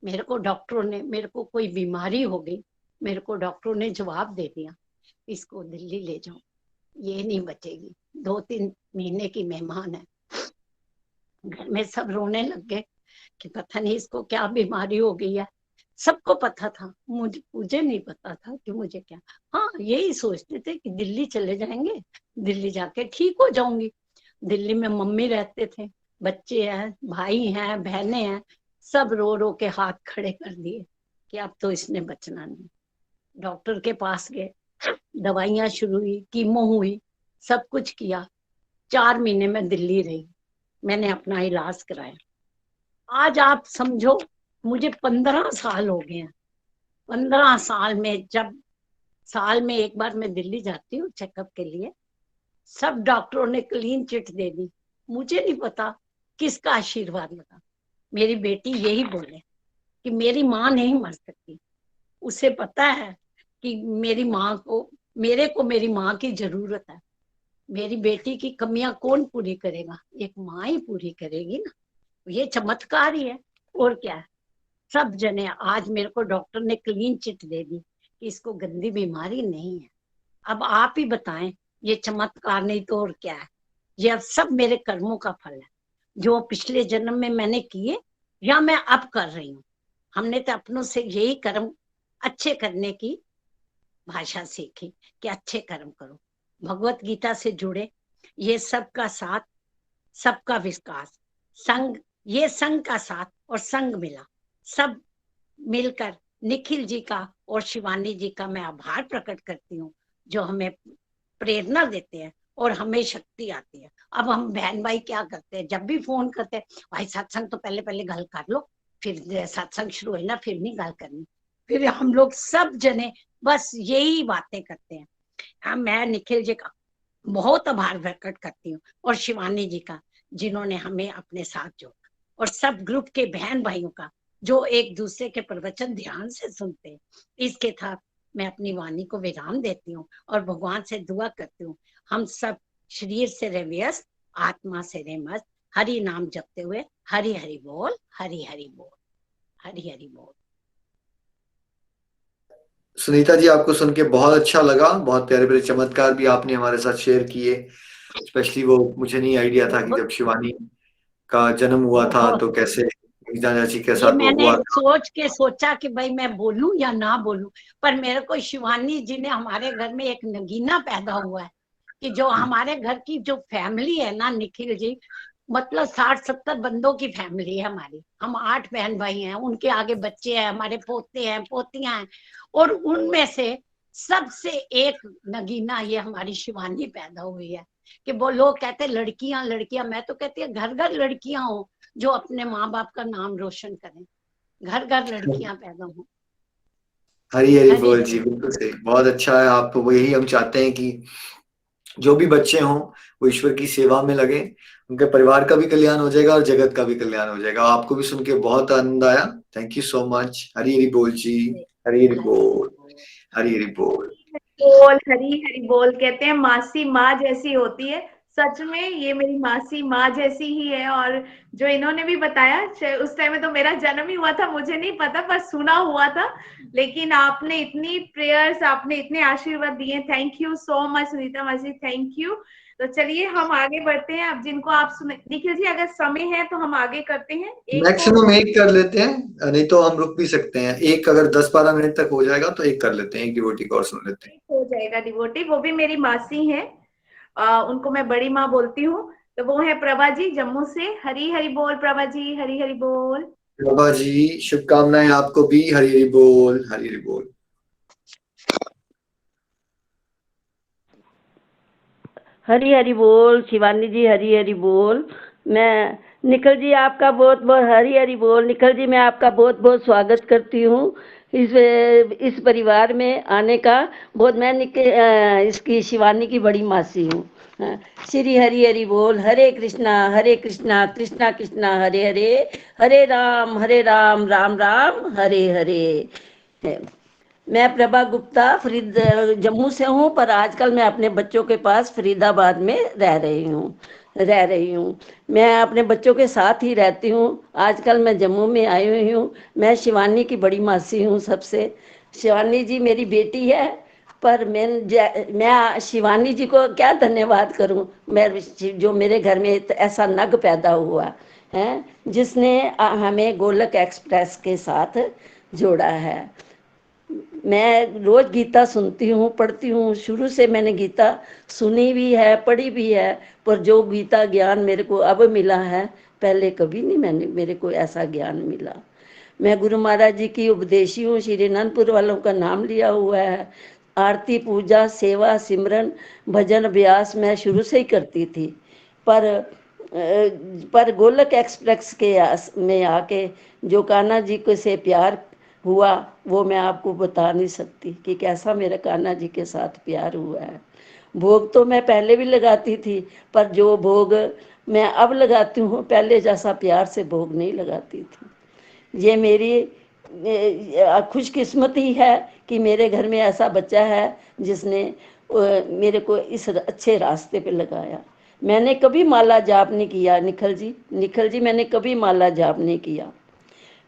मेरे को डॉक्टरों ने, मेरे को कोई बीमारी हो गई, मेरे को डॉक्टरों ने जवाब दे दिया, इसको दिल्ली ले जाओ, ये नहीं बचेगी। 2-3 महीने की मेहमान है। घर में सब रोने लग गए कि पता नहीं इसको क्या बीमारी हो गई है। सबको पता था, मुझे नहीं पता था कि मुझे क्या। हाँ, यही सोचते थे कि दिल्ली चले जाएंगे, दिल्ली जाके ठीक हो जाऊंगी। दिल्ली में मम्मी रहते थे, बच्चे हैं, भाई हैं, बहनें हैं, सब रो रो के हाथ खड़े कर दिए कि अब तो इसने बचना नहीं। डॉक्टर के पास गए, दवाइयां शुरू हुई, कीमो हुई, सब कुछ किया। 4 महीने में दिल्ली रही, मैंने अपना इलाज कराया। आज आप समझो, मुझे 15 साल हो गए हैं। 15 साल में जब साल में एक बार मैं दिल्ली जाती हूँ चेकअप के लिए, सब डॉक्टरों ने क्लीन चिट दे दी। मुझे नहीं पता किसका आशीर्वाद लगा। मेरी बेटी यही बोले कि मेरी माँ नहीं मर सकती, उसे पता है कि मेरी माँ को, मेरे को मेरी माँ की जरूरत है। मेरी बेटी की कमियां कौन पूरी करेगा? एक माँ ही पूरी करेगी ना। ये चमत्कार ही है, और क्या है। सब जने, आज मेरे को डॉक्टर ने क्लीन चिट दे दी कि इसको गंदी बीमारी नहीं है। अब आप ही बताएं, ये चमत्कार नहीं तो और क्या है। ये अब सब मेरे कर्मों का फल है, जो पिछले जन्म में मैंने किए या मैं अब कर रही हूँ। हमने तो अपनों से यही कर्म अच्छे करने की भाषा सीखी कि अच्छे कर्म करो। भगवत गीता से जुड़े, ये सबका साथ सबका विकास, संग, ये संग का साथ और संग मिला, सब मिलकर। निखिल जी का और शिवानी जी का मैं आभार प्रकट करती हूँ, जो हमें प्रेरणा देते हैं और हमें शक्ति आती है। अब हम बहन भाई क्या करते हैं, जब भी फोन करते हैं, भाई सत्संग तो पहले पहले गल कर लो, फिर सत्संग शुरू है ना, फिर नहीं गल करनी। फिर हम लोग सब जने बस यही बातें करते हैं। मैं निखिल जी का बहुत आभार प्रकट करती हूँ, और शिवानी जी का, जिन्होंने हमें अपने साथ जोड़ा। और सब ग्रुप के बहन भाइयों का जो एक दूसरे के प्रवचन ध्यान से सुनते हैं। इसके साथ मैं अपनी वाणी को विराम देती हूँ और भगवान से दुआ करती हूँ हम सब शरीर से रहे व्यस्त, आत्मा से रहे मस्त, हरि नाम जपते हुए हरि हरि बोल, हरि हरि बोल, हरि हरि बोल। सुनीता जी, आपको सुन के बहुत अच्छा लगा, बहुत प्यारे प्यारे चमत्कार भी आपने हमारे साथ शेयर किए। स्पेशली वो मुझे नहीं आइडिया था कि जब शिवानी का जन्म हुआ था तो कैसे मीना जी के ये साथ वो मैंने हुआ था। सोच के सोचा कि भाई मैं बोलूं या ना बोलूं, पर मेरे को शिवानी जी ने, हमारे घर में एक नगीना पैदा हुआ है कि जो हमारे घर की जो फैमिली है ना निखिल जी, मतलब 60-70 बंदों की फैमिली है हमारी। हम 8 बहन भाई हैं, उनके आगे बच्चे हैं, हमारे पोते हैं पोतियां हैं, और उनमें से सबसे एक नगीना ये हमारी शिवानी पैदा हुई है। कि वो लोग कहते लड़कियां लड़कियां, मैं तो कहती है घर घर लड़कियां हो जो अपने माँ बाप का नाम रोशन करें, घर घर लड़कियां पैदा हो। हरी हरी हरि बोल हरि जी, बिल्कुल सही, बहुत अच्छा है। आप वो यही हम चाहते हैं कि जो भी बच्चे हों वो ईश्वर की सेवा में लगे, उनके परिवार का भी कल्याण हो जाएगा और जगत का भी कल्याण हो जाएगा। आपको भी सुन के बहुत आनंद आया। Thank you so much. Hari Hari बोल जी, हरी हरी बोल, हरी हरि बोल। बोल हरी हरी बोल। कहते हैं मासी माँ जैसी होती है, सच में ये मेरी मासी माँ जैसी ही है। और जो इन्होंने भी बताया, उस टाइम में तो मेरा जन्म ही हुआ था, मुझे नहीं पता, पर सुना हुआ था, लेकिन आपने इतनी प्रेयर्स, आपने इतने आशीर्वाद दिए। Thank you so much Sunita मासी, थैंक यू। तो चलिए हम आगे बढ़ते हैं। अब जिनको आप सुने, निखिल जी अगर समय है तो हम आगे करते हैं। एक मैक्सिमम एक कर लेते हैं, नहीं तो हम रुक भी सकते हैं। एक अगर 10-12 मिनट तक हो जाएगा तो एक कर लेते हैं, एक डिवोटी को और सुन लेते हैं। हो जाएगा डिवोटी, वो भी मेरी मासी है, उनको मैं बड़ी माँ बोलती हूँ। तो वो है प्रभा जी जम्मू से। हरी हरी बोल प्रभा जी, हरी हरी बोल। बाबा जी शुभकामनाएं आपको भी। हरी हरी बोल, हरी हरी बोल। हरी हरी बोल। शिवानी जी हरी हरी बोल। मैं निखिल जी आपका बहुत बहुत हरी हरी बोल। निखिल जी मैं आपका बहुत बहुत स्वागत करती हूँ इस परिवार में आने का। बहुत मैं इसकी शिवानी की बड़ी मासी हूँ। श्री हरी हरी बोल। हरे कृष्णा कृष्णा कृष्णा हरे हरे, हरे राम राम राम हरे हरे। मैं प्रभा गुप्ता जम्मू से हूँ, पर आजकल मैं अपने बच्चों के पास फरीदाबाद में रह रही हूँ। मैं अपने बच्चों के साथ ही रहती हूँ। आजकल मैं जम्मू में आई हुई हूँ। मैं शिवानी की बड़ी मासी हूँ सबसे। शिवानी जी मेरी बेटी है, पर मैं शिवानी जी को क्या धन्यवाद करूँ। मैं जो मेरे घर में ऐसा नग पैदा हुआ है जिसने हमें गोलक एक्सप्रेस के साथ जोड़ा है। मैं रोज गीता सुनती हूँ, पढ़ती हूँ। शुरू से मैंने गीता सुनी भी है, पढ़ी भी है, पर जो गीता ज्ञान मेरे को अब मिला है, पहले कभी नहीं मेरे को ऐसा ज्ञान मिला। मैं गुरु महाराज जी की उपदेशी हूँ। श्री अनंतपुर वालों का नाम लिया हुआ है। आरती पूजा सेवा सिमरन भजन अभ्यास मैं शुरू से ही करती थी, पर गोलक एक्सप्रेस में आके जो कान्हा जी को से प्यार हुआ वो मैं आपको बता नहीं सकती कि कैसा मेरे कान्हा जी के साथ प्यार हुआ है। भोग तो मैं पहले भी लगाती थी, पर जो भोग मैं अब लगाती हूँ पहले जैसा प्यार से भोग नहीं लगाती थी। ये मेरी खुशकिस्मती है कि मेरे घर में ऐसा बच्चा है जिसने मेरे को इस अच्छे रास्ते पे लगाया। मैंने कभी माला जाप नहीं किया निखिल जी मैंने कभी माला जाप नहीं किया।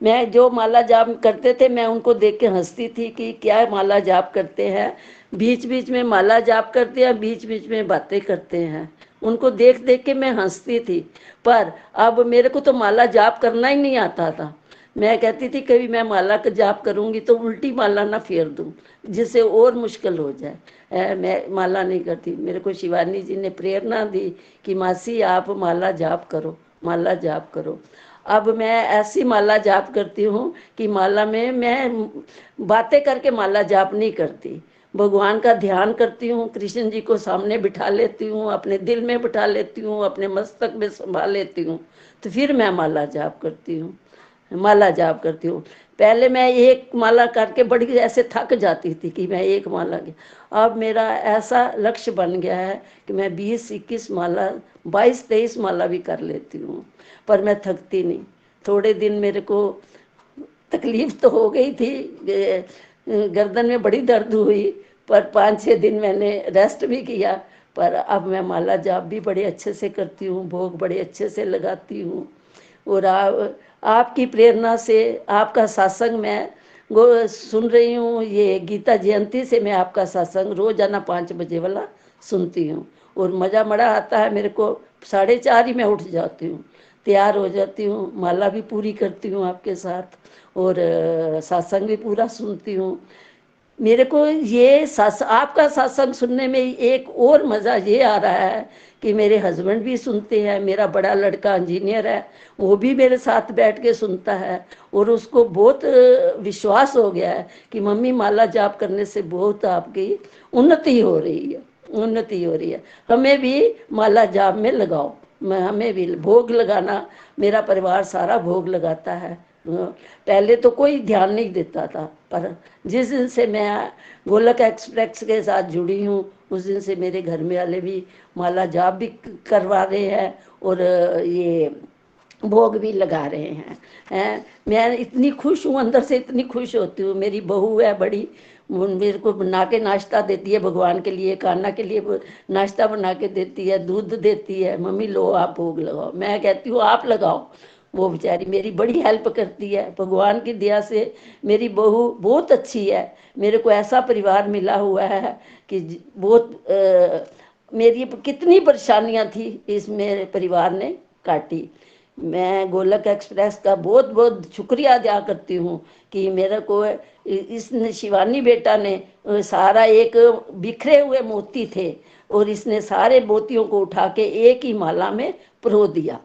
मैं जो माला जाप करते थे मैं उनको देख के हंसती थी कि क्या माला जाप करते हैं, बीच बीच में माला जाप करते हैं, बीच बीच में बातें करते हैं। उनको देख देख के मैं हंसती थी, पर अब मेरे को तो माला जाप करना ही नहीं आता था। मैं कहती थी कभी मैं माला का जाप करूंगी तो उल्टी माला ना फेर दूं जिससे और मुश्किल हो जाए। मैं माला नहीं करती। मेरे को शिवानी जी ने प्रेरणा दी कि मासी आप माला जाप करो, माला जाप करो। अब मैं ऐसी माला जाप करती हूँ कि माला में मैं बातें करके माला जाप नहीं करती। भगवान का ध्यान करती हूँ, कृष्ण जी को सामने बिठा लेती हूँ, अपने दिल में बिठा लेती हूँ, अपने मस्तक में संभाल लेती हूँ, तो फिर मैं माला जाप करती हूँ। पहले मैं एक माला करके बड़ी ऐसे थक जाती थी कि मैं एक माला की। अब मेरा ऐसा लक्ष्य बन गया है कि मैं 20-21 माला 22-23 माला भी कर लेती हूँ, पर मैं थकती नहीं। थोड़े दिन मेरे को तकलीफ तो हो गई थी, गर्दन में बड़ी दर्द हुई, पर 5-6 दिन मैंने रेस्ट भी किया। पर अब मैं माला जाप भी बड़े अच्छे से करती हूँ, भोग बड़े अच्छे से लगाती हूँ। और आपकी प्रेरणा से, आपका सत्संग मैं सुन रही हूँ। ये गीता जयंती से मैं आपका सत्संग रोजाना 5 बजे वाला सुनती हूँ और मज़ा बड़ा आता है मेरे को। 4:30 ही मैं उठ जाती हूँ, तैयार हो जाती हूँ, माला भी पूरी करती हूँ आपके साथ और सत्संग भी पूरा सुनती हूँ। मेरे को ये आपका सत्संग सुनने में एक और मज़ा ये आ रहा है कि मेरे हस्बैंड भी सुनते हैं, मेरा बड़ा लड़का इंजीनियर है, वो भी मेरे साथ बैठ के सुनता है और उसको बहुत विश्वास हो गया है कि मम्मी माला जाप करने से बहुत आपकी उन्नति हो रही है, उन्नति हो रही है। हमें भी माला जाप में लगाओ, हमें भी भोग लगाना, मेरा परिवार सारा भोग लगाता है। पहले तो कोई ध्यान नहीं देता था, पर जिस दिन से मैं गोलक एक्सप्रेस के साथ जुड़ी हूँ उस दिन से मेरे घर में वाले भी माला जाप भी करवा रहे हैं और ये भोग भी लगा रहे हैं। मैं इतनी खुश हूँ, अंदर से इतनी खुश होती हूँ। मेरी बहू है बड़ी, मेरे को बना के नाश्ता देती है, भगवान के लिए कान्हा के लिए नाश्ता बना के देती है, दूध देती है, मम्मी लो आप भोग लगाओ। मैं कहती हूँ आप लगाओ। वो बेचारी मेरी बड़ी हेल्प करती है। भगवान की दया से मेरी बहू बहुत अच्छी है। मेरे को ऐसा परिवार मिला हुआ है कि बहुत मेरी कितनी परेशानियां थी इस मेरे परिवार ने काटी। मैं गोलक एक्सप्रेस का बहुत बहुत शुक्रिया अदा करती हूँ कि मेरे को इस शिवानी बेटा ने सारा, एक बिखरे हुए मोती थे और इसने सारे मोतियों को उठा के एक ही माला में परो दिया।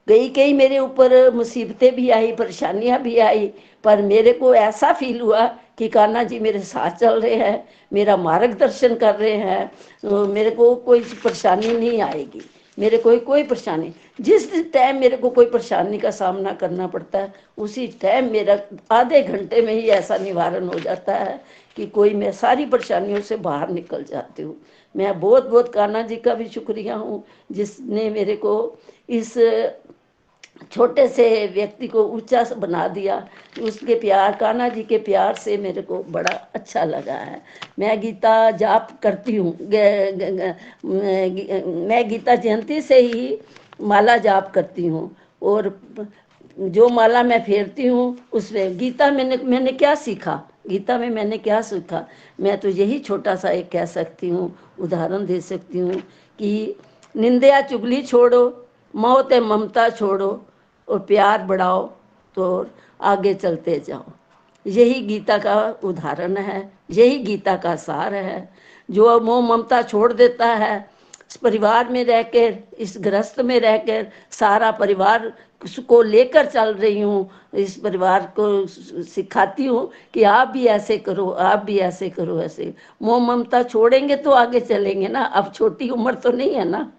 कई मेरे ऊपर मुसीबतें भी आई, परेशानियां भी आई, पर मेरे को ऐसा फील हुआ कि कान्हा जी मेरे साथ चल रहे हैं, मेरा मार्गदर्शन कर रहे हैं, तो मेरे को कोई परेशानी नहीं आएगी। मेरे को कोई परेशानी, जिस टाइम मेरे को कोई परेशानी का सामना करना पड़ता है उसी टाइम मेरा आधे घंटे में ही ऐसा निवारण हो जाता है कि कोई मैं सारी परेशानियों से बाहर निकल जाती हूँ। मैं बहुत बहुत कान्हा जी का भी शुक्रिया हूँ जिसने मेरे को इस छोटे से व्यक्ति को ऊंचा बना दिया। उसके प्यार, कान्हा जी के प्यार से मेरे को बड़ा अच्छा लगा है। मैं गीता जाप करती हूँ, मैं गीता जयंती से ही माला जाप करती हूँ और जो माला मैं फेरती हूँ उसमें गीता मैंने क्या सीखा, गीता में मैंने क्या सीखा, मैं तो यही छोटा सा एक कह सकती हूँ, उदाहरण दे सकती हूँ कि निंदा चुगली छोड़ो, मोह ते ममता छोड़ो और प्यार बढ़ाओ तो आगे चलते जाओ। यही गीता का उदाहरण है, यही गीता का सार है। जो मोह ममता छोड़ देता है, इस परिवार में रहकर, इस गृहस्थ में रहकर सारा परिवार को लेकर चल रही हूँ, इस परिवार को सिखाती हूँ कि आप भी ऐसे करो, आप भी ऐसे करो। ऐसे मोह ममता छोड़ेंगे तो आगे चलेंगे ना। अब छोटी उम्र तो नहीं है ना,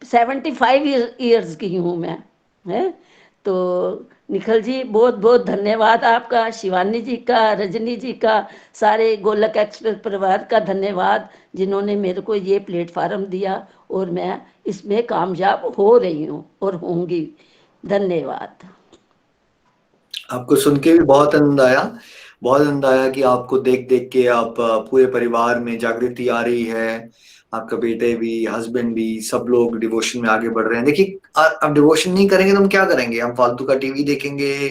75 ईयर्स की हूँ मैं, है। तो निखिल जी बहुत बहुत धन्यवाद आपका, शिवानी जी का, रजनी जी का, सारे गोलक एक्सप्रेस परिवार का धन्यवाद जिन्होंने मेरे को ये प्लेटफार्म दिया और मैं इसमें कामयाब हो रही हूँ और होंगी। धन्यवाद। आपको सुन के भी बहुत आनंद आया, बहुत आनंद आया कि आपको देख देख के आप पूरे परिवार में जागृति आ रही है। आपका बेटे भी, हस्बैंड भी, सब लोग डिवोशन में आगे बढ़ रहे हैं। देखिए अब डिवोशन नहीं करेंगे तो हम क्या करेंगे? हम फालतू का टीवी देखेंगे,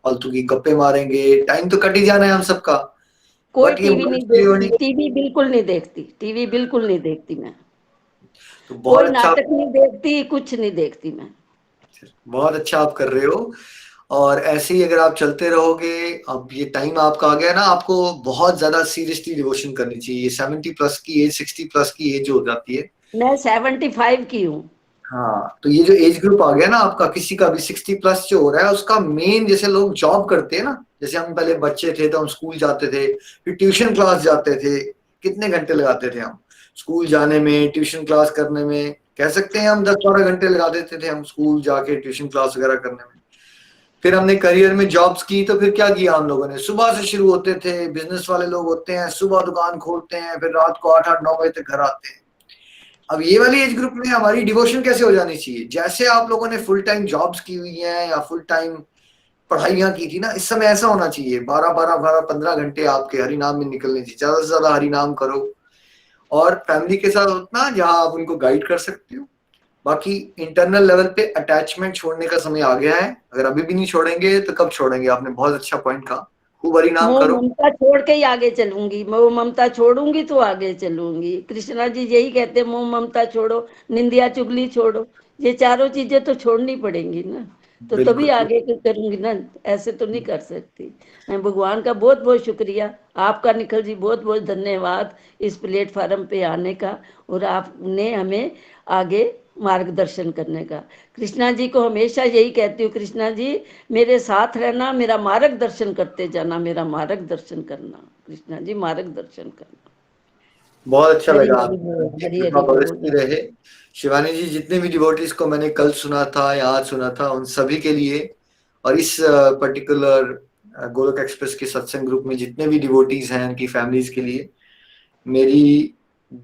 फालतू की गप्पे मारेंगे, टाइम तो कट ही जाना है हम सबका। कोई टीवी नहीं देखती, टीवी बिल्कुल नहीं देखती, टीवी बिल्कुल नहीं देखती मैं, तो बहुत कोई अच्छा, नाटक नहीं देखती, कुछ नहीं देखती मैं। बहुत अच्छा आप कर रहे हो और ऐसे ही अगर आप चलते रहोगे, अब ये टाइम आपका आ गया ना, आपको बहुत ज्यादा सीरियसली डिवोशन करनी चाहिए। 70 प्लस की एज, 60 प्लस की एज हो जाती है। मैं 75 की हूँ। हाँ, तो ये जो एज ग्रुप आ गया ना आपका, किसी का भी 60 प्लस जो हो रहा है उसका मेन, जैसे लोग जॉब करते हैं ना, जैसे हम पहले बच्चे थे तो हम स्कूल जाते थे, फिर ट्यूशन क्लास जाते थे, कितने घंटे लगाते थे हम स्कूल जाने में, ट्यूशन क्लास करने में, कह सकते हैं हम 10-12 घंटे लगा देते थे हम स्कूल जाके ट्यूशन क्लास वगैरह करने में। फिर हमने करियर में जॉब्स की, तो फिर क्या किया हम लोगों ने, सुबह से शुरू होते थे, बिजनेस वाले लोग होते हैं, सुबह दुकान खोलते हैं, फिर रात को 8-8-9 बजे तक घर आते हैं। अब ये वाली एज ग्रुप में हमारी डिवोशन कैसे हो जानी चाहिए? जैसे आप लोगों ने फुल टाइम जॉब्स की हुई हैं या फुल टाइम पढ़ाइयाँ की थी ना, इस समय ऐसा होना चाहिए 12-15 घंटे आपके हरि नाम में निकलने चाहिए। ज्यादा से ज्यादा हरि नाम करो और फैमिली के साथ उतना जहाँ आप उनको गाइड कर सकते हो। बाकी इंटरनल लेवल पे अटैचमेंट छोड़ने का समय आ गया है। अगर अभी भी नहीं छोड़ेंगे तो कब छोड़ेंगे? आपने बहुत अच्छा पॉइंट कहा। खूब हरि नाम मोह करो। ममता छोड़ के ही आगे चलूंगी, मोह ममता छोड़ूंगी तो आगे चलूंगी। कृष्णा जी यही कहते हैं, मोह ममता छोड़ो, निंदिया चुगली छोड़ो। ये चारों चीजें तो छोड़नी पड़ेंगी ना, तो तभी बिल्कुल आगे करूंगी ना, ऐसे तो नहीं कर सकती। मैं भगवान का बहुत बहुत शुक्रिया, आपका निखिल जी बहुत बहुत धन्यवाद इस प्लेटफार्म पे आने का और आपने हमें आगे मार्गदर्शन करने का। कृष्णा जी को हमेशा यही कहती हूँ, कृष्णा जी मेरे साथ रहना, मेरा मार्गदर्शन करते जाना, मेरा मार्गदर्शन करना, कृष्णा जी मार्गदर्शन करना। बहुत अच्छा हरी लगा। हरी बोल, हरी कृपा हरी बरसती बोल। रहे। शिवानी जी, जितने भी डिवोटीज को मैंने कल सुना था या आज सुना था, उन सभी के लिए और इस पर्टिकुलर गोलोक एक्सप्रेस के सत्संग ग्रुप में जितने भी डिवोटीज हैं उनकी फैमिलीज के लिए मेरी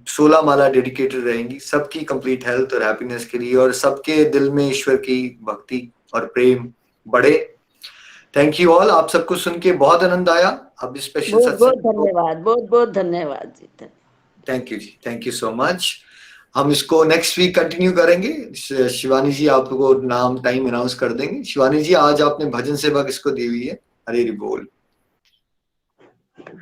16 माला डेडिकेटेड रहेंगी। सबकी कंप्लीट हेल्थ और हैप्पीनेस के लिए और सबके दिल में ईश्वर की भक्ति और प्रेम बढ़े। Thank you all. आप सबको सुन के बहुत आनंद आया। अब इस स्पेशल बहुत बहुत सत्संग को धन्यवाद, बहुत बहुत धन्यवाद जी। थैंक यू जी, थैंक यू सो मच। हम इसको नेक्स्ट वीक कंटिन्यू करेंगे। शिवानी जी आपको नाम टाइम अनाउंस कर देंगे। शिवानी जी, आज आपने भजन सेवा किसको दी हुई है? हरी हरि बोल।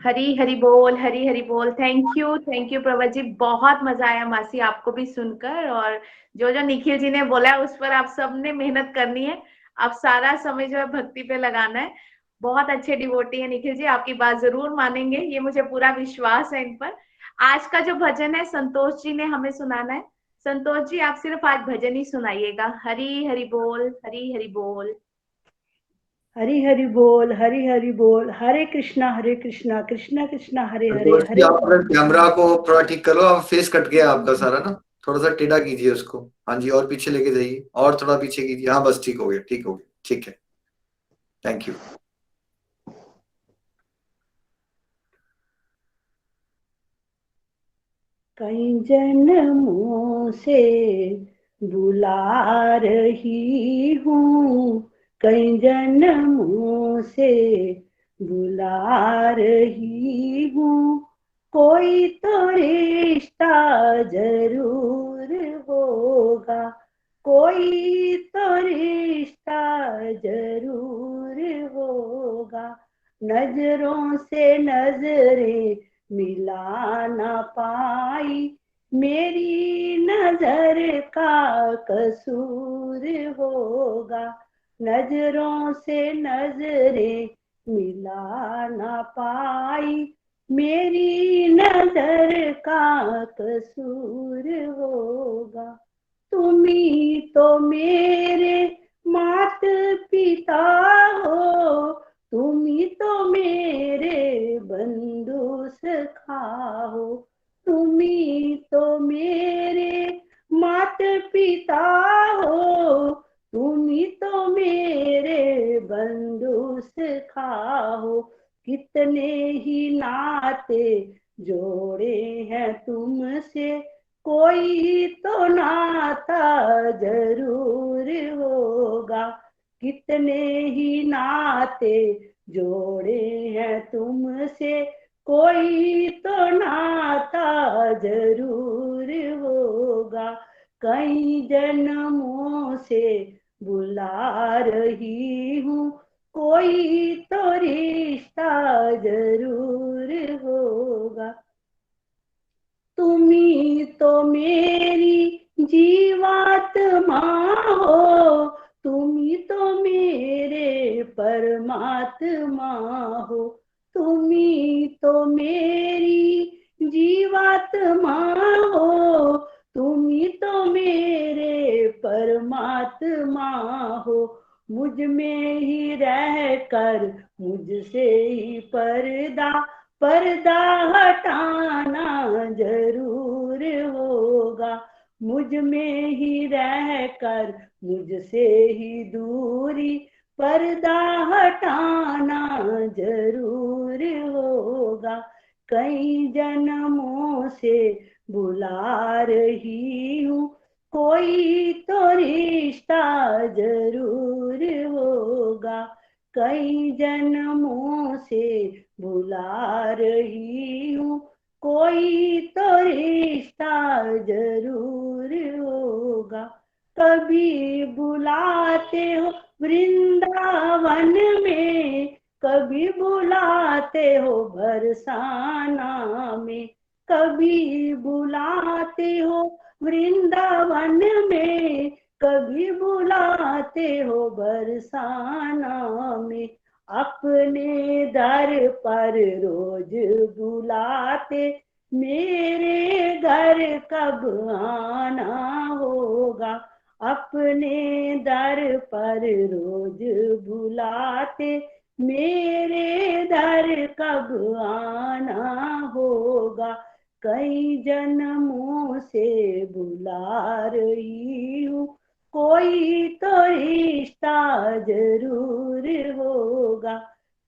हरी हरी बोल, हरी हरी बोल। थैंक यू प्रभा जी, बहुत मजा आया मासी आपको भी सुनकर। और जो जो निखिल जी ने बोला है उस पर आप सबने मेहनत करनी है। आप सारा समय जो है भक्ति पे लगाना है। बहुत अच्छे डिवोटी है निखिल जी, आपकी बात जरूर मानेंगे, ये मुझे पूरा विश्वास है इन पर। आज का जो भजन है संतोष जी ने हमें सुनाना है। संतोष जी, आप सिर्फ आज भजन ही सुनाइएगा। हरी हरि बोल, हरी हरि बोल। हरि हरि बोल, हरि हरि बोल। हरे कृष्णा कृष्णा कृष्णा हरे हरे, संतोष जी, हरे आप अगर राम। कैमरा को थोड़ा ठीक करो। आप फेस कट गया आपका सारा ना, थोड़ा सा टेढ़ा कीजिए उसको। हाँ जी, और पीछे लेके जाइए और थोड़ा पीछे कीजिए। हाँ बस, ठीक हो गया, ठीक हो गया, ठीक है। Thank you. कई जन्मों से बुला रही हूँ, कई जन्मों से बुला रही हूँ। कोई तो रिश्ता जरूर होगा, कोई तो रिश्ता जरूर होगा। नजरों से नजरें मिला ना पाई, मेरी नजर का कसूर होगा। नजरों से नजरें मिला ना पाई, मेरी नजर का कसूर होगा। तुम्ही तो मेरे मात पिता हो, तुम्ही तो मेरे बंधु सखा हो। तुम्ही तो मेरे मात पिता हो, तुम्ही तो मेरे बंधु सखा हो। कितने ही नाते जोड़े हैं तुमसे, कोई तो नाता जरूर होगा। कितने ही नाते जोड़े हैं तुमसे, कोई तो नाता जरूर होगा। कई जन्मों से बुला रही हूँ, कोई तो रिश्ता जरूर होगा। तुम्ही तो मेरी जीवात्मा हो, तुम्ही तो मेरे परमात्मा हो। तुम्ही तो मेरी जीवात्मा हो, तुम्ही तो मेरे परमात्मा हो। मुझ में ही रहकर मुझसे ही पर्दा हटाना जरूर होगा। मुझ में ही रहकर मुझसे ही दूरी पर्दा हटाना जरूर होगा। कई जन्मों से बुला रही हूँ, कोई तो रिश्ता जरूर होगा। कई जन्मों से बुला रही हूँ, कोई तो रिश्ता जरूर होगा। कभी बुलाते हो वृंदावन में, कभी बुलाते हो बरसाना में, कभी बुलाते हो वृंदावन में, कभी बुलाते हो बरसाना में। अपने दर पर रोज बुलाते, मेरे घर कब आना होगा। अपने दर पर रोज बुलाते, मेरे दर कब आना होगा। कई जन्मों से बुला रही हूँ, कोई तो रिश्ता जरूर होगा।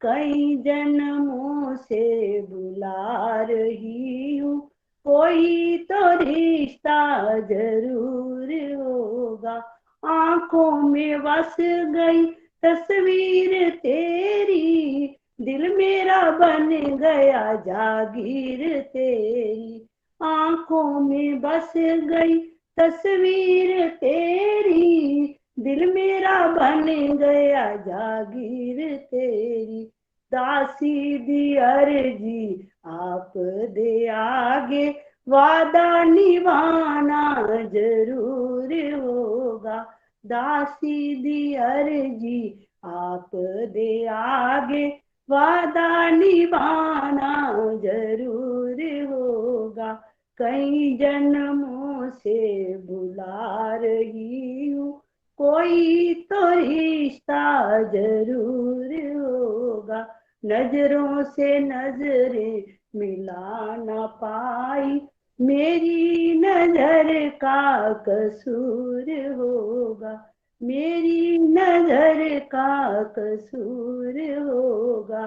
कई जन्मों से बुला रही हूँ, कोई तो रिश्ता जरूर होगा। आंखों में बस गई तस्वीर तेरी, दिल मेरा बन गया जागीर तेरी। आंखों में बस गई तस्वीर तेरी, दिल मेरा बन गया जागीर तेरी। दासी दी अर्जी आप दे आगे, वादा निभाना जरूर होगा। दासी दी अर्जी आप दे आगे, वादा निभाना जरूर होगा। कई जन्मों से बुला रही हूँ, कोई तो रिश्ता जरूर होगा। नजरों से नजरें मिला ना पाई, मेरी नजर का कसूर होगा। मेरी नजर का कसूर होगा।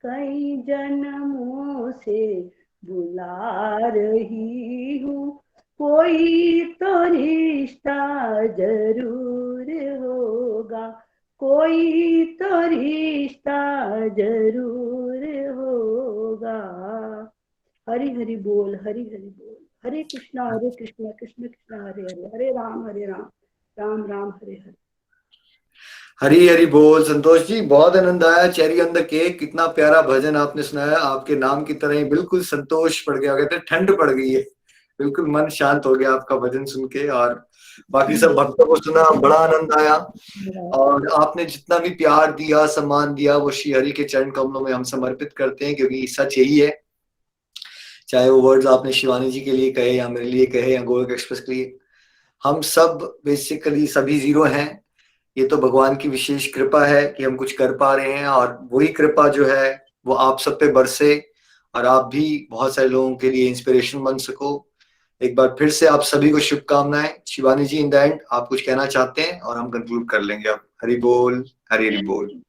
कई जन्मों से बुला रही हूँ, कोई तो रिश्ता जरूर होगा। कोई तो रिश्ता जरूर होगा। हरि हरि बोल, हरि हरि बोल। हरे कृष्णा कृष्ण कृष्ण हरे हरे, हरे राम राम राम हरे हरे। हरी हरी बोल। संतोष जी, बहुत आनंद आया। चेरी ऑन द केक, कितना प्यारा भजन आपने सुनाया। आपके नाम की तरह ही बिल्कुल संतोष पड़ गया, कहते हैं ठंड पड़ गई है, बिल्कुल मन शांत हो गया आपका भजन सुन के। और बाकी सब भक्तों को सुना, बड़ा आनंद आया। और आपने जितना भी प्यार दिया, सम्मान दिया, वो श्री हरि के चरण कमलों में हम समर्पित करते हैं, क्योंकि सच यही है। चाहे वो वर्ड्स आपने शिवानी जी के लिए कहे या मेरे लिए कहे या गोलोक एक्सप्रेस के लिए, हम सब बेसिकली सभी जीरो हैं। ये तो भगवान की विशेष कृपा है कि हम कुछ कर पा रहे हैं, और वही कृपा जो है वो आप सब पे बरसे और आप भी बहुत सारे लोगों के लिए इंस्पिरेशन बन सको। एक बार फिर से आप सभी को शुभकामनाएं। शिवानी जी, इन द एंड आप कुछ कहना चाहते हैं और हम कंक्लूड कर लेंगे अब। हरि बोल, हरि हरि बोल।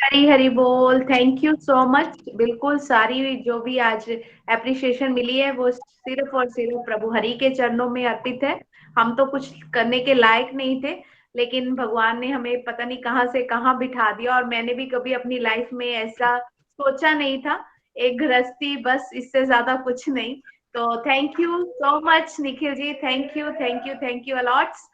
हरी हरी बोल। Thank you so much. बिल्कुल सारी जो भी आज एप्रिसिएशन मिली है वो सिर्फ और सिर्फ प्रभु हरि के चरणों में अर्पित है। हम तो कुछ करने के लायक नहीं थे, लेकिन भगवान ने हमें पता नहीं कहां से कहां बिठा दिया। और मैंने भी कभी अपनी लाइफ में ऐसा सोचा नहीं था। एक गृहस्थी, बस, इससे ज्यादा कुछ नहीं। तो thank you so much Nikhil ji, thank you thank you thank you a lots.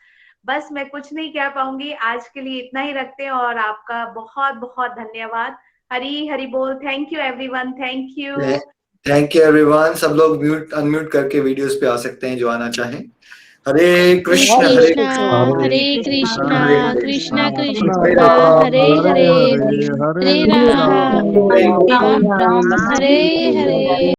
बस मैं कुछ नहीं कह पाऊंगी, आज के लिए इतना ही रखते हैं। और आपका बहुत बहुत धन्यवाद। हरी हरी बोल। Thank you everyone, thank you. Thank you everyone. सब लोग म्यूट अनम्यूट करके वीडियोस पे आ सकते हैं जो आना चाहें। हरे कृष्ण हरे कृष्ण हरे कृष्णा कृष्णा कृष्णा हरे हरे हरे, हरे राम राम राम हरे हरे।